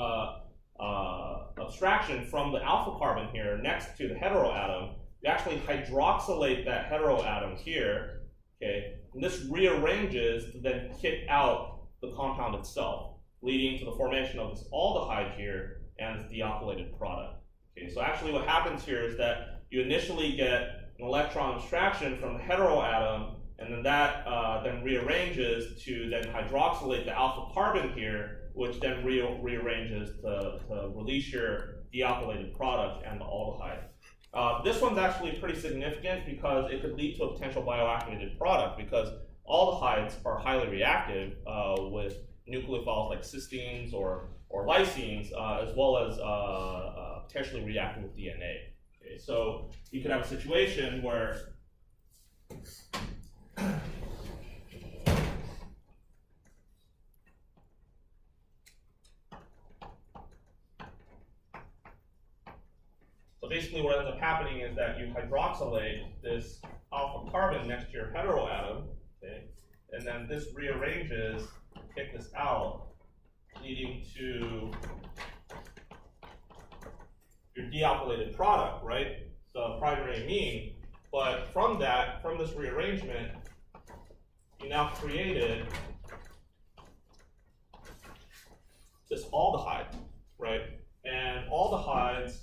abstraction from the alpha carbon here next to the heteroatom. You actually hydroxylate that heteroatom here, okay, and this rearranges to then kick out the compound itself, leading to the formation of this aldehyde here and this dealkylated product. Okay, so actually what happens here is that you initially get an electron abstraction from the heteroatom, and then that then rearranges to then hydroxylate the alpha carbon here, which then rearranges to release your dealkylated product and the aldehyde. This one's actually pretty significant because it could lead to a potential bioactivated product, because aldehydes are highly reactive with nucleophiles like cysteines or lysines, as well as potentially reactive with DNA. Okay, so you could have a situation where so basically what ends up happening is that you hydroxylate this alpha carbon next to your heteroatom, okay, and then this rearranges, kick this out, leading to your dealkylated product, right? The primary amine. But from this rearrangement, you now created this aldehyde, right? And aldehydes,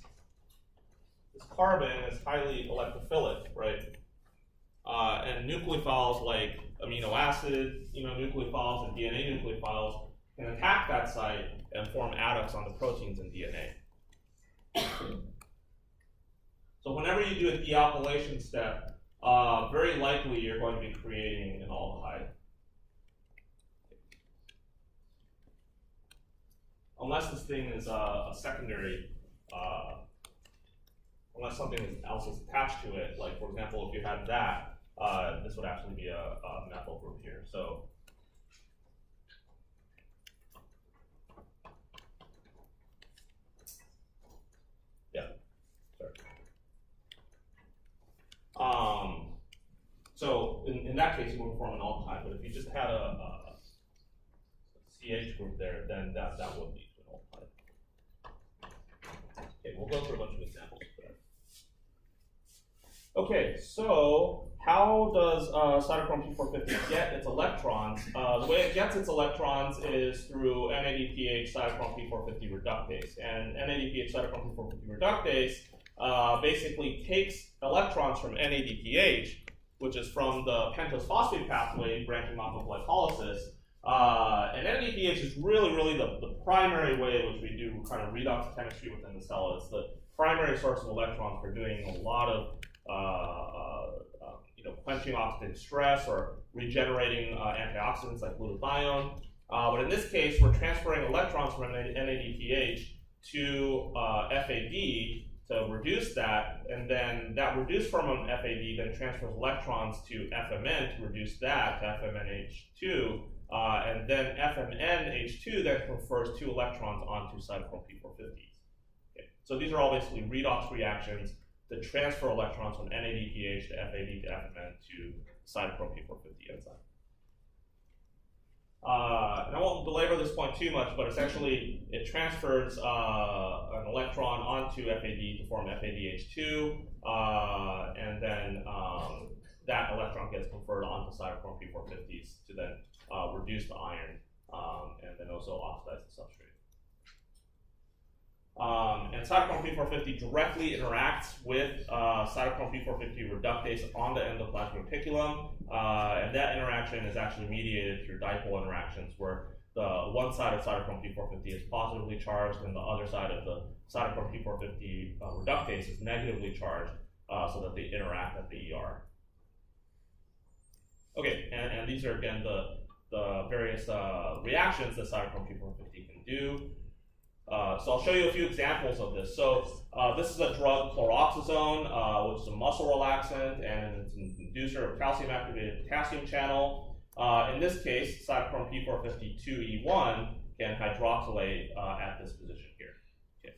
this carbon is highly electrophilic, right? And nucleophiles like amino acid, nucleophiles and DNA nucleophiles can attack that site and form adducts on the proteins in DNA. So whenever you do a dealkylation step, very likely you're going to be creating an aldehyde. Unless this thing is a secondary, unless something else is attached to it, like for example, if you had that, this would actually be a methyl group here. So yeah, sorry. So in that case, you would form an aldehyde. But if you just had a CH group there, then that would lead to an aldehyde. Okay, we'll go through a bunch of examples there. Okay, so how does cytochrome P450 get its electrons? The way it gets its electrons is through NADPH cytochrome P450 reductase. And NADPH cytochrome P450 reductase basically takes electrons from NADPH, which is from the pentose phosphate pathway branching off of glycolysis. And NADPH is really the primary way in which we do kind of redox chemistry within the cell. It's the primary source of electrons for doing a lot of quenching oxidative stress or regenerating antioxidants like glutathione. But in this case, we're transferring electrons from NADPH to FAD to reduce that, and then that reduced from an FAD then transfers electrons to FMN to reduce that to FMNH2, and then FMNH2 then confers 2 electrons onto cytochrome P450s. Okay. So these are all basically redox reactions to transfer electrons from NADPH to FAD to FMN to cytochrome P450 enzyme. And I won't belabor this point too much, but essentially it transfers an electron onto FAD to form FADH2, and then that electron gets conferred onto cytochrome P450s to then reduce the iron and then also oxidize the substrate. And cytochrome P450 directly interacts with cytochrome P450 reductase on the endoplasmic reticulum, and that interaction is actually mediated through dipole interactions where the one side of cytochrome P450 is positively charged and the other side of the cytochrome P450 reductase is negatively charged so that they interact at the ER. Okay, and these are again the various reactions that cytochrome P450 can do. So I'll show you a few examples of this. So this is a drug chloroxazone, which is a muscle relaxant, and it's an inducer of calcium-activated potassium channel. In this case, cytochrome P452E1 can hydroxylate at this position here. Okay.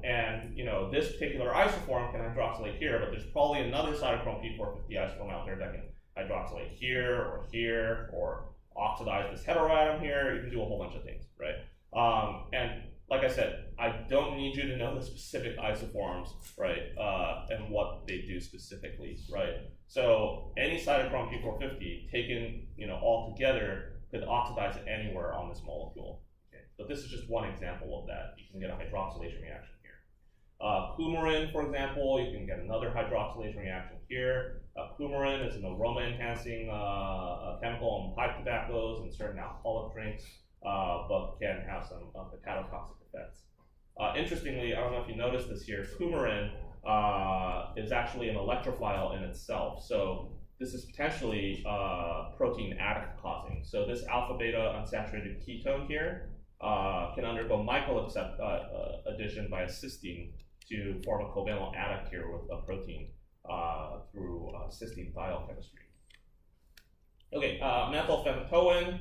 And this particular isoform can hydroxylate here, but there's probably another cytochrome P450 isoform out there that can hydroxylate here, or oxidize this heteroatom here. You can do a whole bunch of things, right? And like I said, I don't need you to know the specific isoforms, right, and what they do specifically, right? So any cytochrome P450 taken, all together could oxidize it anywhere on this molecule. Okay? But this is just one example of that. You can get a hydroxylation reaction here. Coumarin, for example, you can get another hydroxylation reaction here. Coumarin is an aroma-enhancing chemical in pipe tobaccos and certain alcoholic drinks. But can have some hepatotoxic effects. Interestingly, I don't know if you noticed this here, coumarin is actually an electrophile in itself. So this is potentially protein addict causing. So this alpha-beta unsaturated ketone here can undergo Michael addition by a cysteine to form a covalent addict here with a protein through cysteine thiol chemistry. Okay, methylphenatoin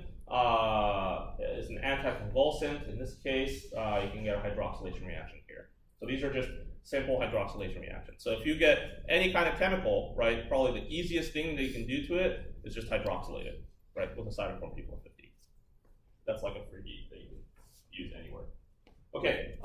is an anticonvulsant. In this case, you can get a hydroxylation reaction here. So these are just simple hydroxylation reactions. So if you get any kind of chemical, right, probably the easiest thing that you can do to it is just hydroxylate it, right, with a cytochrome P450. That's like a freebie that you can use anywhere. Okay,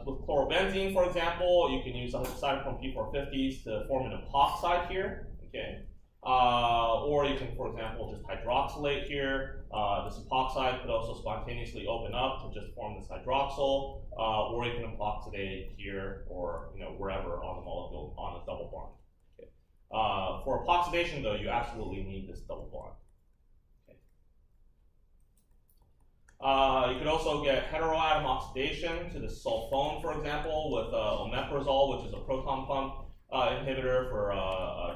with chlorobenzene, for example, you can use cytochrome P450s to form an epoxide here, okay? Or you can, for example, just hydroxylate here. This epoxide could also spontaneously open up to just form this hydroxyl, or you can epoxidate here or wherever on the molecule on a double bond. Okay. For epoxidation, though, you absolutely need this double bond. Okay. You could also get heteroatom oxidation to the sulfone, for example, with omeprazole, which is a proton pump inhibitor for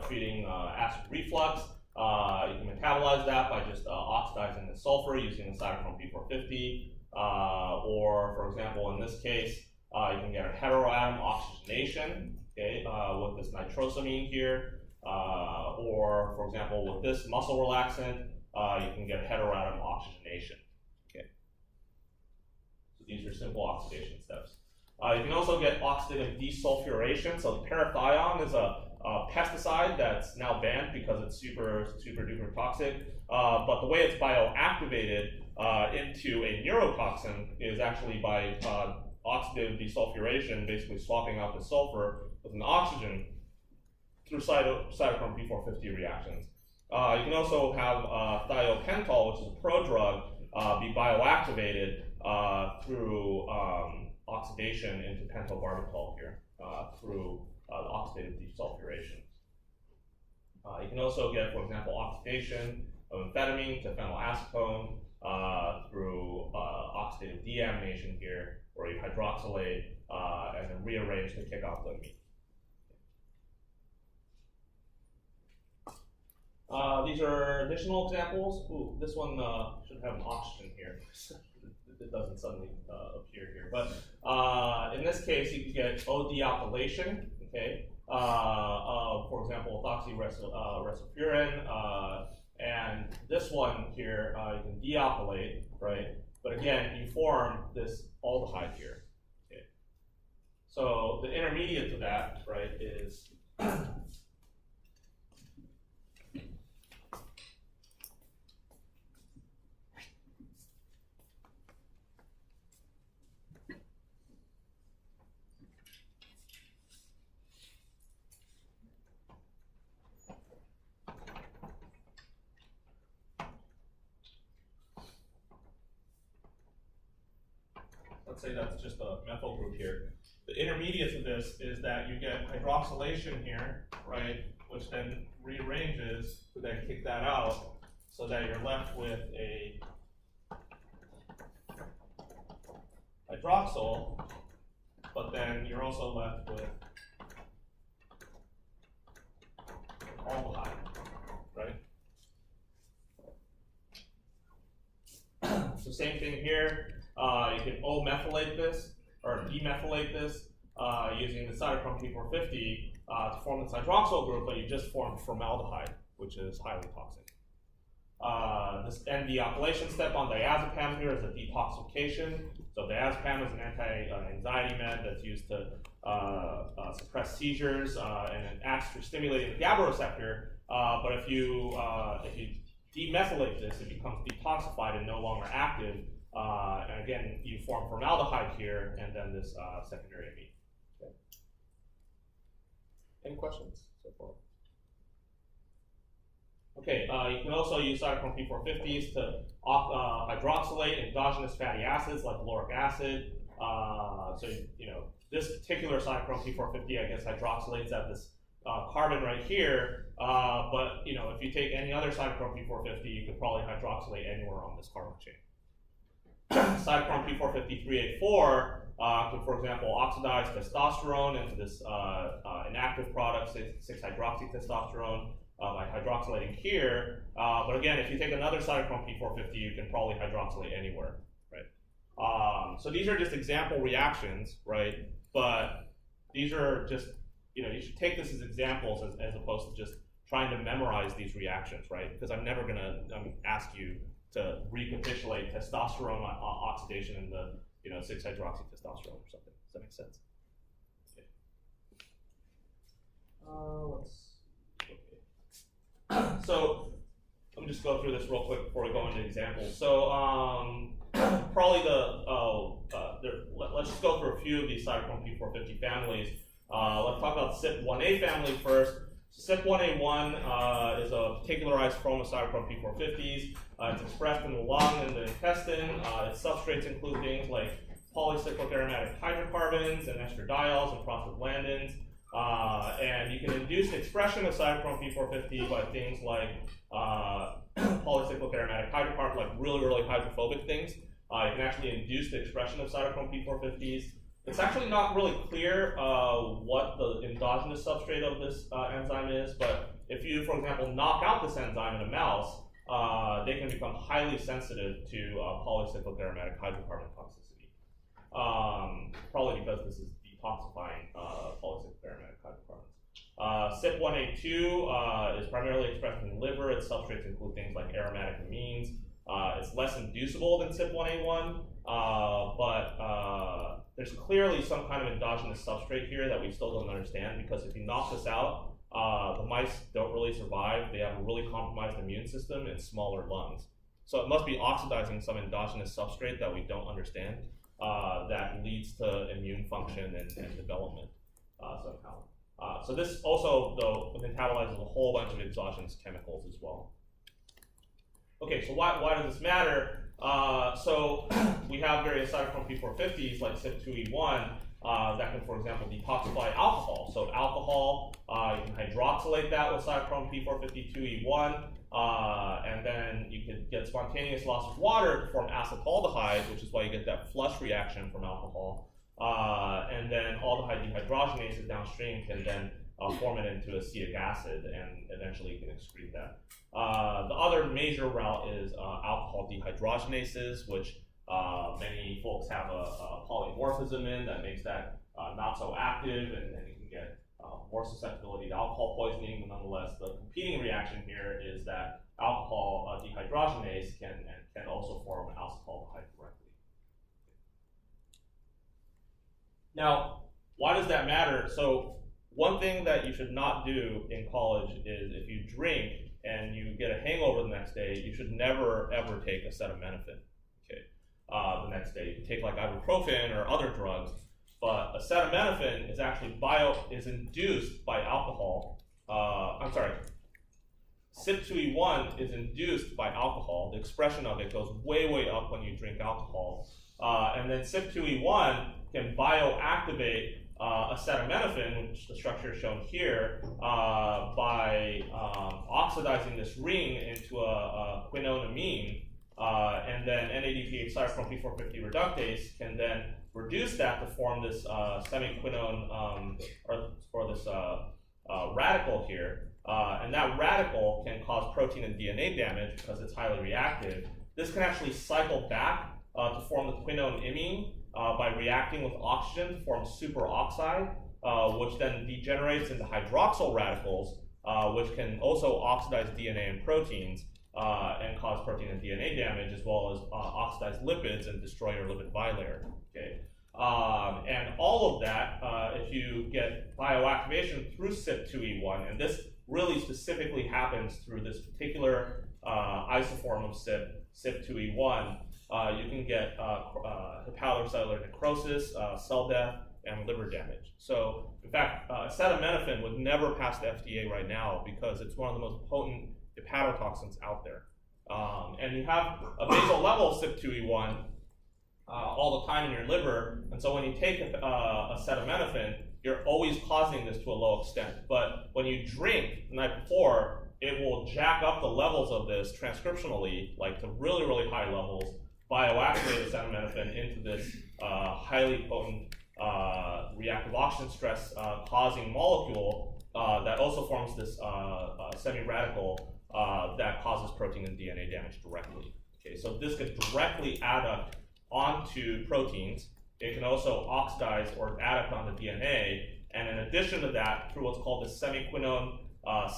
treating acid reflux. You can metabolize that by just oxidizing the sulfur using the cytochrome P450. Or, for example, in this case, you can get a heteroatom oxygenation, okay, with this nitrosamine here. Or, for example, with this muscle relaxant, you can get heteroatom oxygenation. Okay. So these are simple oxidation steps. You can also get oxidative desulfuration. So parathion is a pesticide that's now banned because it's super duper toxic. But the way it's bioactivated into a neurotoxin is actually by oxidative desulfuration, basically swapping out the sulfur with an oxygen through cytochrome P450 reactions. You can also have thiopental, which is a prodrug, be bioactivated through oxidation into pentobarbital here through oxidative desulfuration. You can also get, for example, oxidation of amphetamine to phenylacetone through oxidative deamination here, or where you hydroxylate and then rearrange to kick off the amine. These are additional examples. Ooh, this one should have an oxygen here. It doesn't suddenly appear here. But in this case, you can get O-dealkylation, okay, for example, ethoxyresulfurin. And this one here, you can dealkylate, right? But again, you form this aldehyde here. Okay. So the intermediate to that, right, is let's say that's just a methyl group here. The intermediate to this is that you get hydroxylation here, right, which then rearranges to then kick that out so that you're left with a hydroxyl, but then you're also left with aldehyde, right? So same thing here. You can O-methylate this, or demethylate this, using the cytochrome P450 to form this hydroxyl group, but you just form formaldehyde, which is highly toxic. This N-dealkylation step on diazepam here is a detoxification. So diazepam is an anti-anxiety med that's used to suppress seizures, and it acts for stimulating the GABA receptor. But if you demethylate this, it becomes detoxified and no longer active. And again, you form formaldehyde here, and then this secondary amine. Okay. Any questions so far? Okay, you can also use cytochrome P450s to hydroxylate endogenous fatty acids like lauric acid. So you know this particular cytochrome P450, I guess, hydroxylates at this carbon right here. But you know, if you take any other cytochrome P450, you could probably hydroxylate anywhere on this carbon chain. Cytochrome P450-384 can, for example, oxidize testosterone into this inactive product, 6-hydroxytestosterone, by hydroxylating here. But again, if you take another cytochrome P450, you can probably hydroxylate anywhere, right? So these are just example reactions, right? But these are just, you know, you should take this as examples as opposed to just trying to memorize these reactions, right? Because I'm never going to ask you to recapitulate testosterone oxidation in the 6-hydroxytestosterone or something. Does that make sense? Okay. So let me just go through this real quick before we go into examples. So probably let's just go through a few of these cytochrome P450 families. Let's talk about CYP1A family first. CYP1A1 is a particularized form of cytochrome P450s. It's expressed in the lung and the intestine. Its substrates include things like polycyclic aromatic hydrocarbons and estradiols and prostaglandins. And you can induce the expression of cytochrome P450 by things like polycyclic aromatic hydrocarbons, like really hydrophobic things. You can actually induce the expression of cytochrome P450s. It's actually not really clear what the endogenous substrate of this enzyme is, but if you, for example, knock out this enzyme in a mouse, they can become highly sensitive to polycyclic aromatic hydrocarbon toxicity. Probably because this is detoxifying polycyclic aromatic hydrocarbons. CYP1A2 is primarily expressed in the liver. Its substrates include things like aromatic amines. It's less inducible than CYP1A1, but there's clearly some kind of endogenous substrate here that we still don't understand, because if you knock this out, the mice don't really survive. They have a really compromised immune system and smaller lungs. So it must be oxidizing some endogenous substrate that we don't understand that leads to immune function and development somehow. So this also, though, metabolizes a whole bunch of exogenous chemicals as well. Okay, so why does this matter? So we have various cytochrome P450s like CYP2E1 that can, for example, detoxify alcohol. So alcohol, you can hydroxylate that with cytochrome P452E1. and then you could get spontaneous loss of water to form acetaldehyde, which is why you get that flush reaction from alcohol. And then aldehyde dehydrogenases downstream can then form it into acetic acid, and eventually you can excrete that. The other major route is alcohol dehydrogenases, which many folks have a polymorphism in that makes that not so active, and then you can get more susceptibility to alcohol poisoning. But nonetheless, the competing reaction here is that alcohol dehydrogenase can also form acetaldehyde directly. Now, why does that matter? So one thing that you should not do in college is if you drink and you get a hangover the next day, you should never ever take acetaminophen. Okay, the next day you can take like ibuprofen or other drugs, but acetaminophen is actually induced by alcohol. CYP2E1 is induced by alcohol. The expression of it goes way up when you drink alcohol, and then CYP2E1 can bioactivate acetaminophen, which the structure is shown here, by oxidizing this ring into a quinonamine, and then NADPH cytochrome P450 reductase can then reduce that to form this semiquinone or this radical here, and that radical can cause protein and DNA damage because it's highly reactive. This can actually cycle back to form the quinone imine by reacting with oxygen to form superoxide, which then degenerates into hydroxyl radicals, which can also oxidize DNA and proteins and cause protein and DNA damage, as well as oxidize lipids and destroy your lipid bilayer. Okay, and all of that, if you get bioactivation through CYP2E1, and this really specifically happens through this particular isoform of CYP2E1, you can get hepatocellular necrosis, cell death, and liver damage. So, in fact, acetaminophen would never pass the FDA right now because it's one of the most potent hepatotoxins out there. And you have a basal level of CYP2E1 all the time in your liver, and so when you take acetaminophen, you're always causing this to a low extent. But when you drink the night before, it will jack up the levels of this transcriptionally, like to really high levels, bioactivate acetaminophen into this highly potent reactive oxygen stress causing molecule that also forms this semi-radical that causes protein and DNA damage directly. Okay, so this could directly adduct onto proteins. It can also oxidize or adduct onto DNA, and in addition to that, through what's called the semiquinone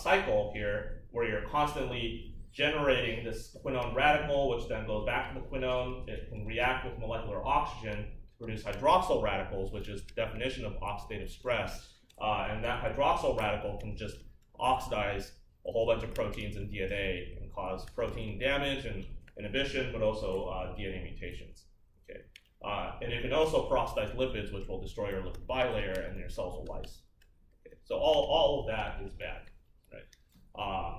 cycle here, where you're constantly generating this quinone radical, which then goes back to the quinone. It can react with molecular oxygen to produce hydroxyl radicals, which is the definition of oxidative stress. And that hydroxyl radical can just oxidize a whole bunch of proteins and DNA and cause protein damage and inhibition, but also DNA mutations. Okay, and it can also peroxidize lipids, which will destroy your lipid bilayer and your cells will lyse. Okay, so all of that is bad.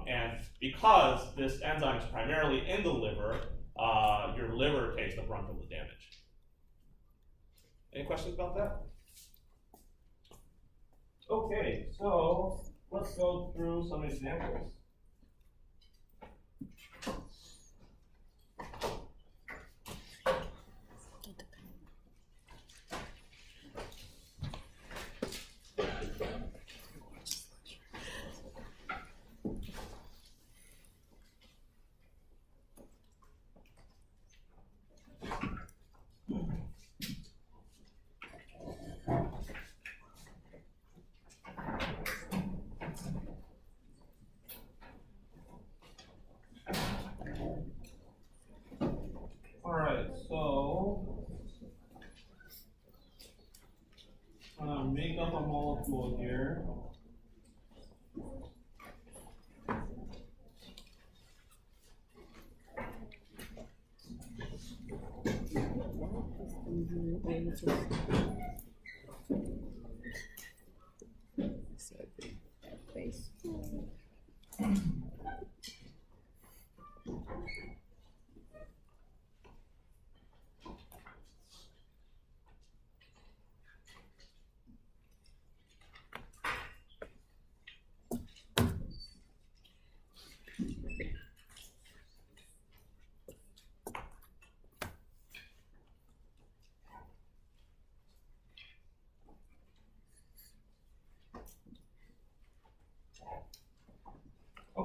And because this enzyme is primarily in the liver, your liver takes the brunt of the damage. Any questions about that? Okay, so let's go through some examples. Make up a molecule here.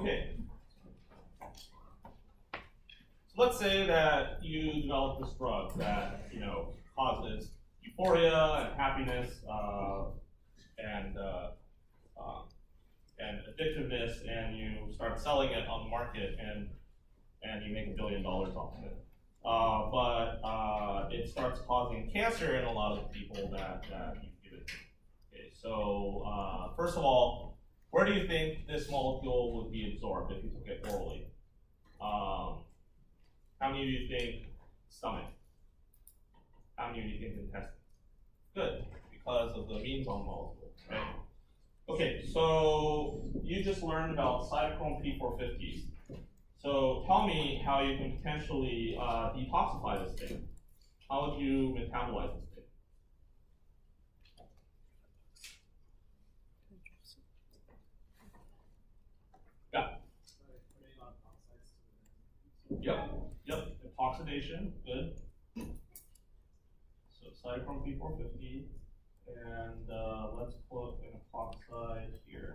Okay. So let's say that you develop this drug that causes euphoria and happiness and addictiveness, and you start selling it on the market, and you make $1 billion off of it. But it starts causing cancer in a lot of the people that you give it to. Okay, so first of all, where do you think this molecule would be absorbed if you took it orally? How many of you think stomach? How many of you think intestine? Good, because of the means-on molecule, right? Okay, so you just learned about cytochrome P450. So tell me how you can potentially detoxify this thing. How would you metabolize this thing? Yeah. Yep. Epoxidation, good. So cytochrome P450, and let's put an epoxide here.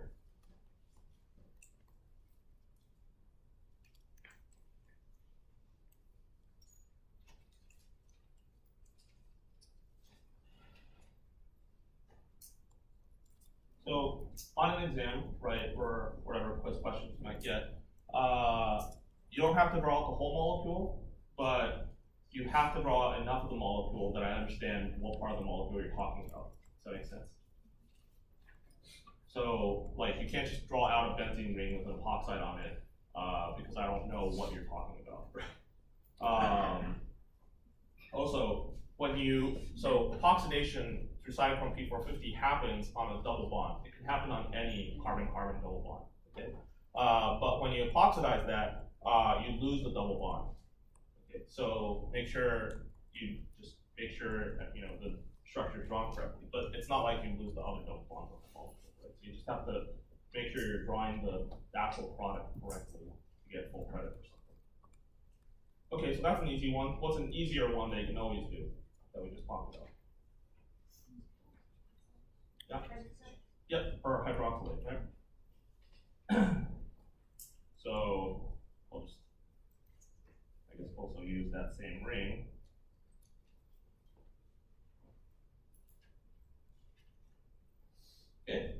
So on an exam, right, or whatever quiz questions you might get, you don't have to draw out the whole molecule, but you have to draw out enough of the molecule that I understand what part of the molecule you're talking about. Does that make sense? So, like, you can't just draw out a benzene ring with an epoxide on it, because I don't know what you're talking about. Also, so epoxidation through cytochrome P450 happens on a double bond. It can happen on any carbon-carbon double bond. Okay? But when you epoxidize that, you lose the double bond. Okay? So make sure that, the structure is drawn correctly. But it's not like you lose the other double bonds on the molecule. Right? So you just have to make sure you're drawing the actual product correctly to get full credit for something. Okay, so that's an easy one. What's an easier one that you can always do that we just talked about? Yeah. Yep, or hydroxylate, right? So we'll just, I guess, also use that same ring. Okay.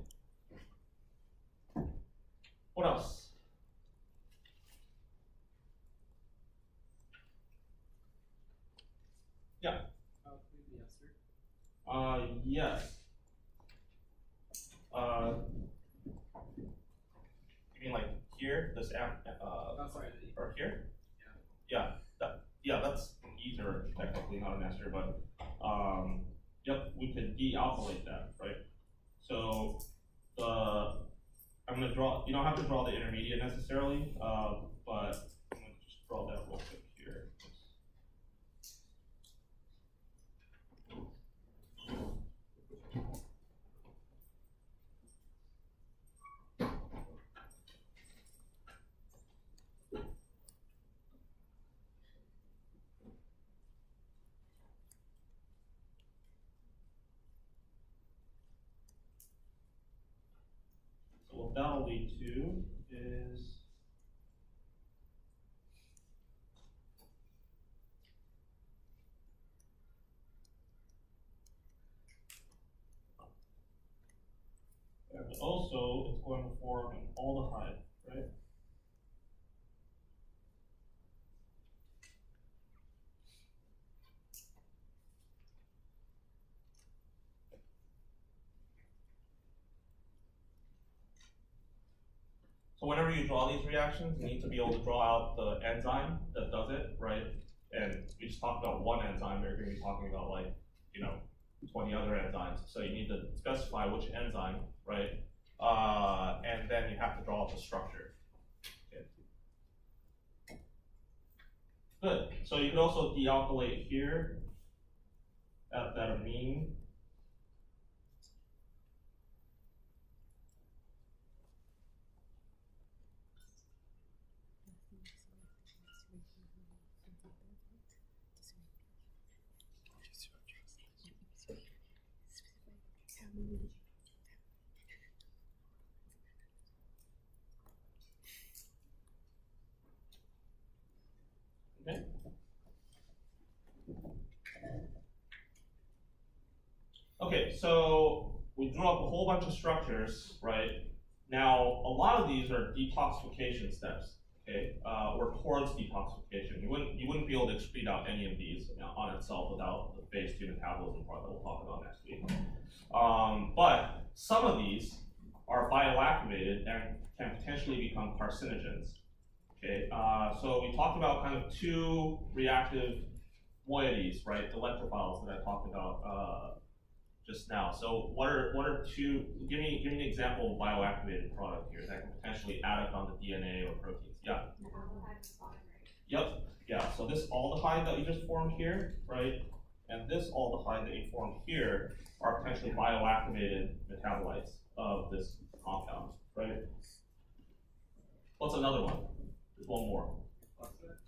What else? Yeah. Yes. You mean like here, this or here? Yeah. That's an ether technically, not an ester, but yep, we could dealkylate that, right? So I'm gonna draw. You don't have to draw the intermediate necessarily, but I'm gonna just draw that real quick here. So what that'll lead to is but also it's going to form an aldehyde, right? So whenever you draw these reactions, you need to be able to draw out the enzyme that does it, right? And we just talked about one enzyme, they're going to be talking about 20 other enzymes. So you need to specify which enzyme, right? And then you have to draw out the structure. Okay. Good. So you could also dealkylate here at that amine. Okay, so we drew up a whole bunch of structures, right? Now, a lot of these are detoxification steps, okay, or towards detoxification. You wouldn't be able to excrete out any of these on itself without the phase 2 metabolism part that we'll talk about next week. But some of these are bioactivated and can potentially become carcinogens. Okay, so we talked about kind of two reactive moieties, right? Electrophiles that I talked about just now. So what are two? Give me an example of a bioactivated product here that can potentially add up onto DNA or proteins. Yeah. Yep. Yeah. So this aldehyde that we just formed here, right, and this aldehyde that you formed here are potentially bioactivated metabolites of this compound, right? What's another one? There's one more.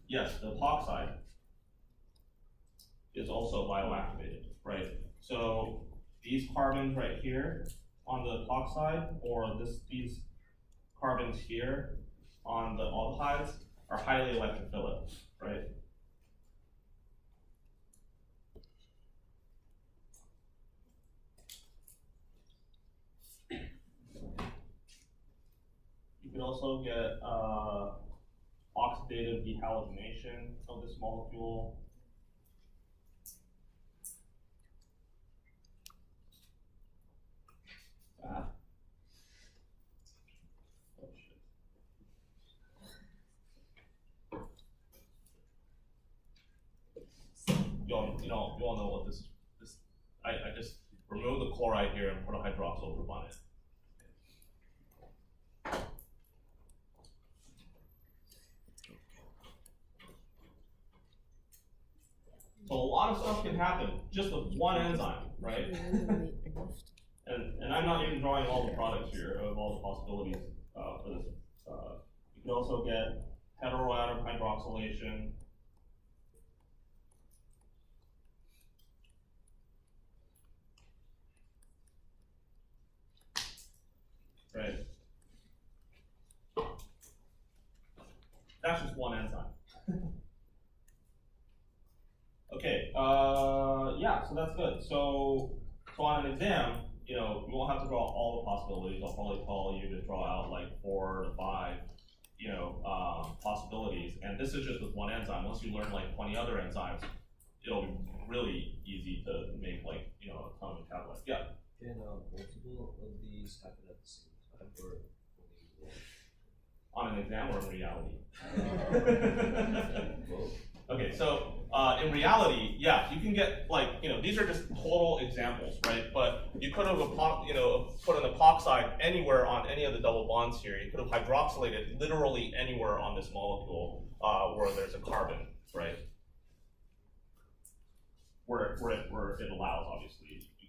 Yes, the epoxide is also bioactivated, right? So these carbons right here on the epoxide, or these carbons here on the aldehydes are highly electrophilic, right? You can also get oxidative dehalogenation of this molecule. Oh, shit. You all know what this is. I just remove the chloride here and put a hydroxyl group on it. So a lot of stuff can happen just with one enzyme, right? And I'm not even drawing all the products here of all the possibilities for this. You can also get heteroatom hydroxylation. Right. That's just one enzyme. Okay, yeah, so that's good. So on an exam, you won't have to draw all the possibilities. I'll probably call you to draw out like 4 to 5, possibilities. And this is just with one enzyme. Once you learn like 20 other enzymes, it'll be really easy to make like, a ton of metabolites. Yeah? Can multiple of these happen at the same time or on an exam or in reality? Okay, so in reality, yeah, you can get like, these are just total examples, right? But you could have, put an epoxide anywhere on any of the double bonds here. You could have hydroxylated literally anywhere on this molecule where there's a carbon, right? Where it allows, obviously, you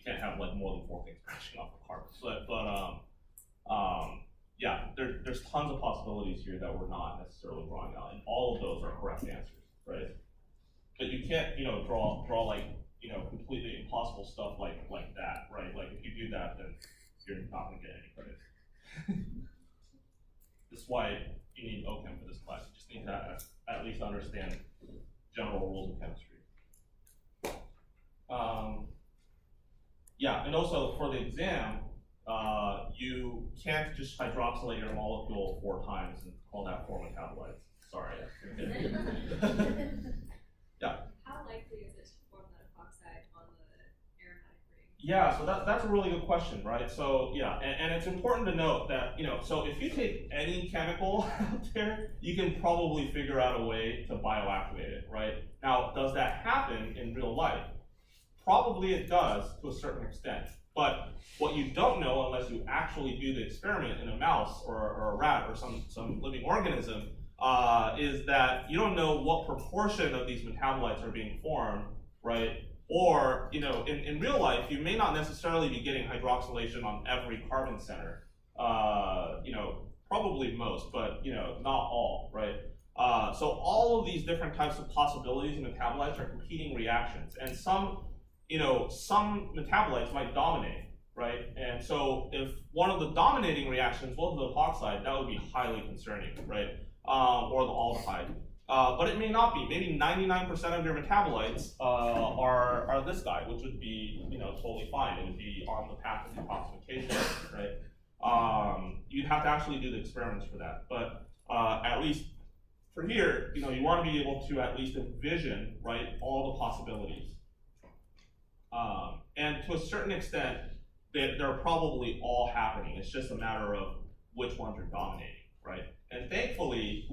can't have like more than 4 things branching off the carbon. But yeah, there's tons of possibilities here that we're not necessarily drawing out, and all of those are correct answers, right? But you can't, draw like, completely impossible stuff like that, right? Like if you do that, then you're not going to get any credit. That's why you need OChem for this class. You just need to at least understand general rules of chemistry. Yeah, and also for the exam, you can't just hydroxylate your molecule 4 times and call that 4 metabolites. Sorry. Yeah. How likely is it to form that epoxide on the aromatic ring? Yeah, so that's a really good question, right? So yeah, and it's important to note that, so if you take any chemical out there, you can probably figure out a way to bioactivate it, right? Now, does that happen in real life? Probably it does to a certain extent. But what you don't know unless you actually do the experiment in a mouse or a rat or some living organism is that you don't know what proportion of these metabolites are being formed, right? Or, in real life, you may not necessarily be getting hydroxylation on every carbon center. Probably most, but, not all, right? So all of these different types of possibilities in metabolites are competing reactions. And some metabolites might dominate, right? And so if one of the dominating reactions was the epoxide, that would be highly concerning, right? Or the aldehyde. But it may not be. Maybe 99% of your metabolites are this guy, which would be totally fine. It would be on the path of detoxification, right? You'd have to actually do the experiments for that. But at least for here, you want to be able to at least envision, right, all the possibilities. And to a certain extent, they're probably all happening. It's just a matter of which ones are dominating, right? And thankfully,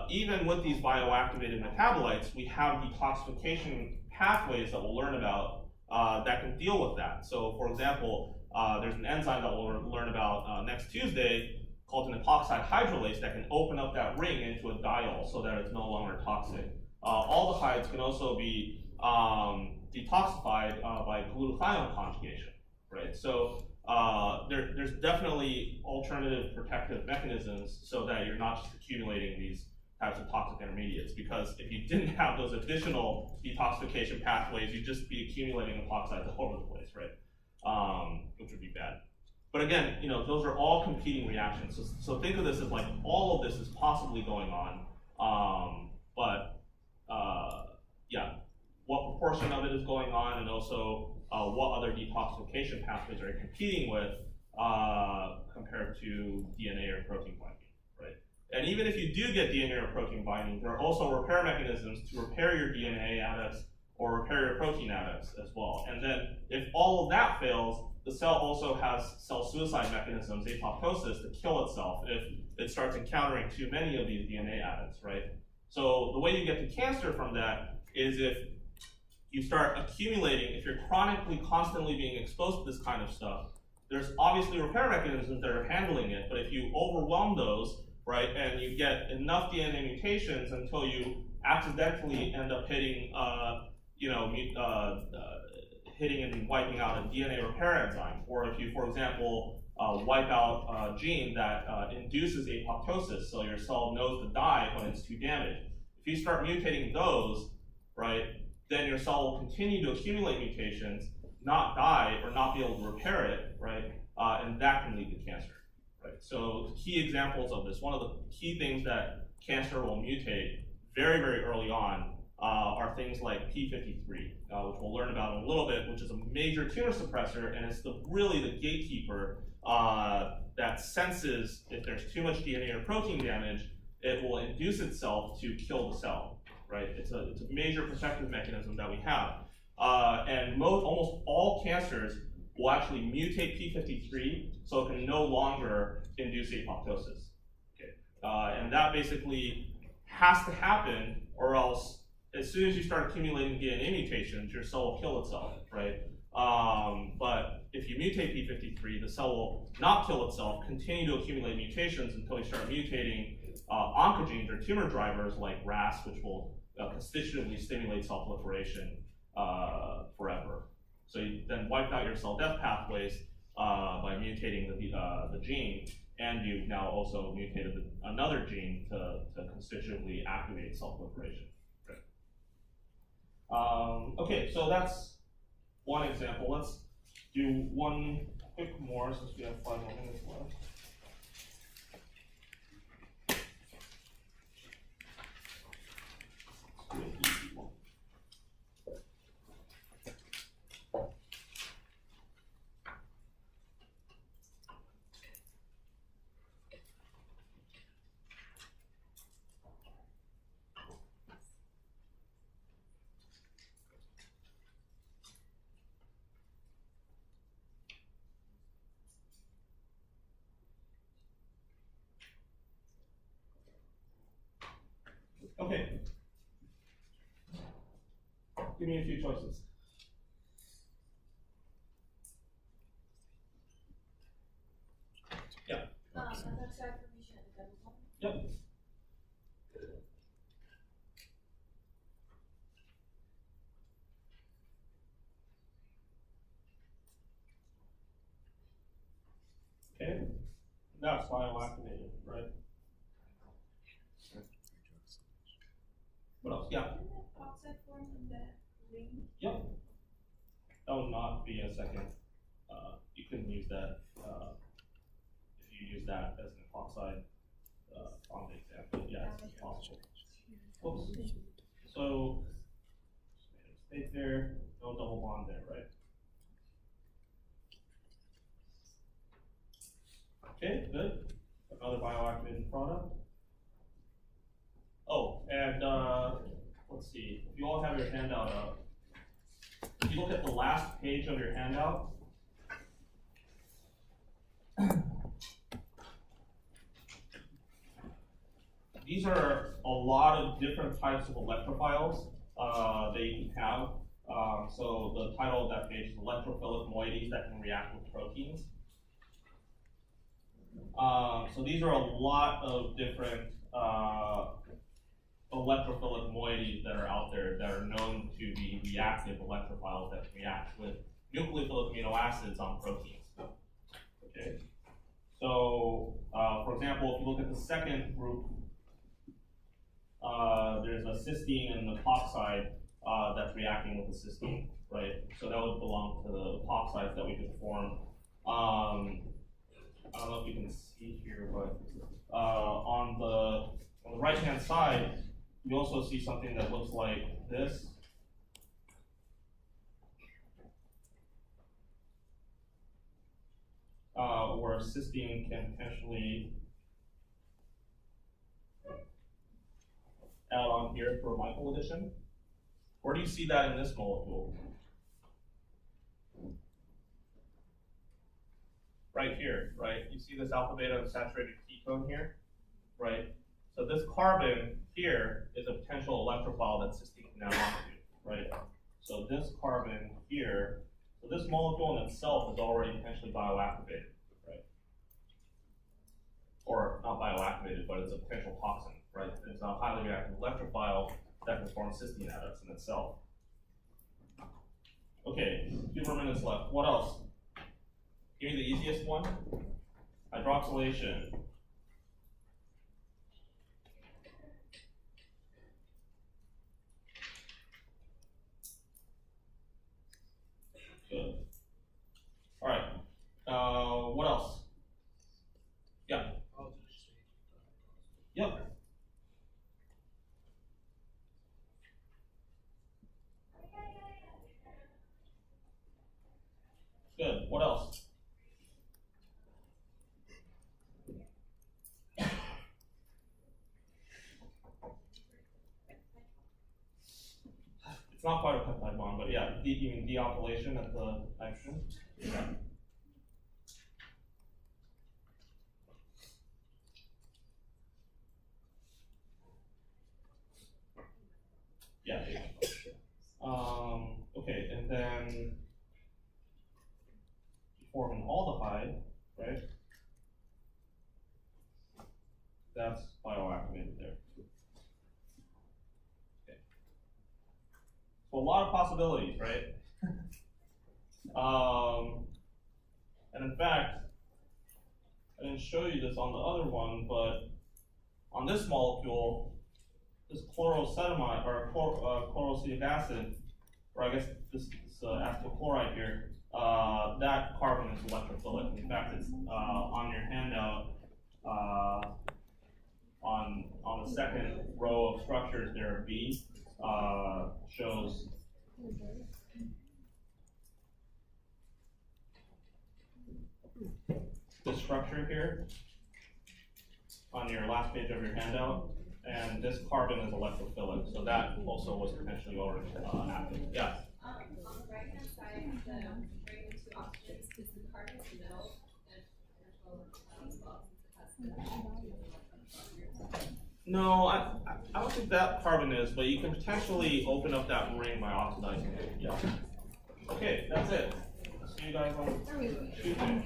even with these bioactivated metabolites, we have detoxification pathways that we'll learn about that can deal with that. So for example, there's an enzyme that we'll learn about next Tuesday called an epoxide hydrolase that can open up that ring into a diol so that it's no longer toxic. Aldehydes can also be detoxified by glutathione conjugation, right? So there's definitely alternative protective mechanisms so that you're not just accumulating these types of toxic intermediates, because if you didn't have those additional detoxification pathways, you'd just be accumulating epoxides all over the place, right? Which would be bad. But again, those are all competing reactions. So think of this as like all of this is possibly going on, yeah, what proportion of it is going on, and also what other detoxification pathways are you competing with compared to DNA or protein binding, right? And even if you do get DNA or protein binding, there are also repair mechanisms to repair your DNA adducts or repair your protein adducts as well. And then if all of that fails, the cell also has cell suicide mechanisms, apoptosis, to kill itself if it starts encountering too many of these DNA adducts, right? So the way you get to cancer from that is if you start accumulating, if you're chronically, constantly being exposed to this kind of stuff, there's obviously repair mechanisms that are handling it, but if you overwhelm those, right, and you get enough DNA mutations until you accidentally end up hitting, hitting and wiping out a DNA repair enzyme, or if you, for example, wipe out a gene that induces apoptosis, so your cell knows to die when it's too damaged. If you start mutating those, right, then your cell will continue to accumulate mutations, not die, or not be able to repair it, right, and that can lead to cancer, right? So key examples of this, one of the key things that cancer will mutate very, very early on are things like P53, which we'll learn about in a little bit, which is a major tumor suppressor, and it's really the gatekeeper that senses if there's too much DNA or protein damage, it will induce itself to kill the cell, right? It's a major protective mechanism that we have. And almost all cancers will actually mutate P53 so it can no longer induce apoptosis. Okay? And that basically has to happen, or else as soon as you start accumulating DNA mutations, your cell will kill itself, right? But if you mutate P53, the cell will not kill itself, continue to accumulate mutations until you start mutating oncogenes or tumor drivers like RAS, which will constitutively stimulate cell proliferation forever. So you then wiped out your cell death pathways by mutating the gene, and you've now also mutated another gene to constitutively activate cell proliferation. Okay, so that's one example. Let's do one quick more since we have 5 more minutes left. Let's do an easy one. Okay. Give me a few choices. Yeah. Methoxide formation at the double bond. Yep. Okay. That's bioactivated, right? What else? Yeah. Didn't that oxide form in that ring? Yep. That would not be a second. You couldn't use that if you use that as an epoxide on the example. Yeah, it's possible. Whoops. So, stay there, no double bond there, right? Okay, good. Another bioactivated product. Oh, and let's see, if you all have your handout up, if you look at the last page of your handout, these are a lot of different types of electrophiles that you can have. So the title of that page is electrophilic moieties that can react with proteins. So these are a lot of different electrophilic moieties that are out there that are known to be reactive electrophiles that can react with nucleophilic amino acids on proteins. Okay. So, for example, if you look at the second group, there's a cysteine and an epoxide that's reacting with the cysteine, right? So that would belong to the epoxides that we just formed. I don't know if you can see here, but on the right-hand side, you also see something that looks like this. Where cysteine can potentially add on here for a Michael addition. Where do you see that in this molecule? Right here, right? You see this alpha beta unsaturated ketone here, right? So this carbon here is a potential electrophile that cysteine can add onto, right? So this carbon here, so this molecule in itself is already potentially bioactivated, right? Or not bioactivated, but it's a potential toxin, right? It's a highly reactive electrophile that can form cysteine atoms in itself. Okay, 2 more minutes left. What else? Give me the easiest one. Hydroxylation. Good. All right. What else? Yeah. Yep. Good. What else? It's not quite a peptide bond, but yeah, you mean dealkylation at the nitrogen. Yeah. Yeah. Okay, and then you form an aldehyde, right? That's bioactivated there. Okay. So a lot of possibilities, right? And in fact, I didn't show you this on the other one, but on this molecule, this chlorocetamide, or chloroacetic acid, or I guess this acetyl chloride here, that carbon is electrophilic. In fact, it's on your handout, on the second row of structures there, B, shows this structure here on your last page of your handout, and this carbon is electrophilic, so that also was potentially already active. Yeah? On the right hand side, the bringing 2 oxygens, is the carbon in the middle and as well, since it has the No, I don't think that carbon is, but you can potentially open up that ring by oxidizing it. Yeah. Okay, that's it. See you guys on Tuesday.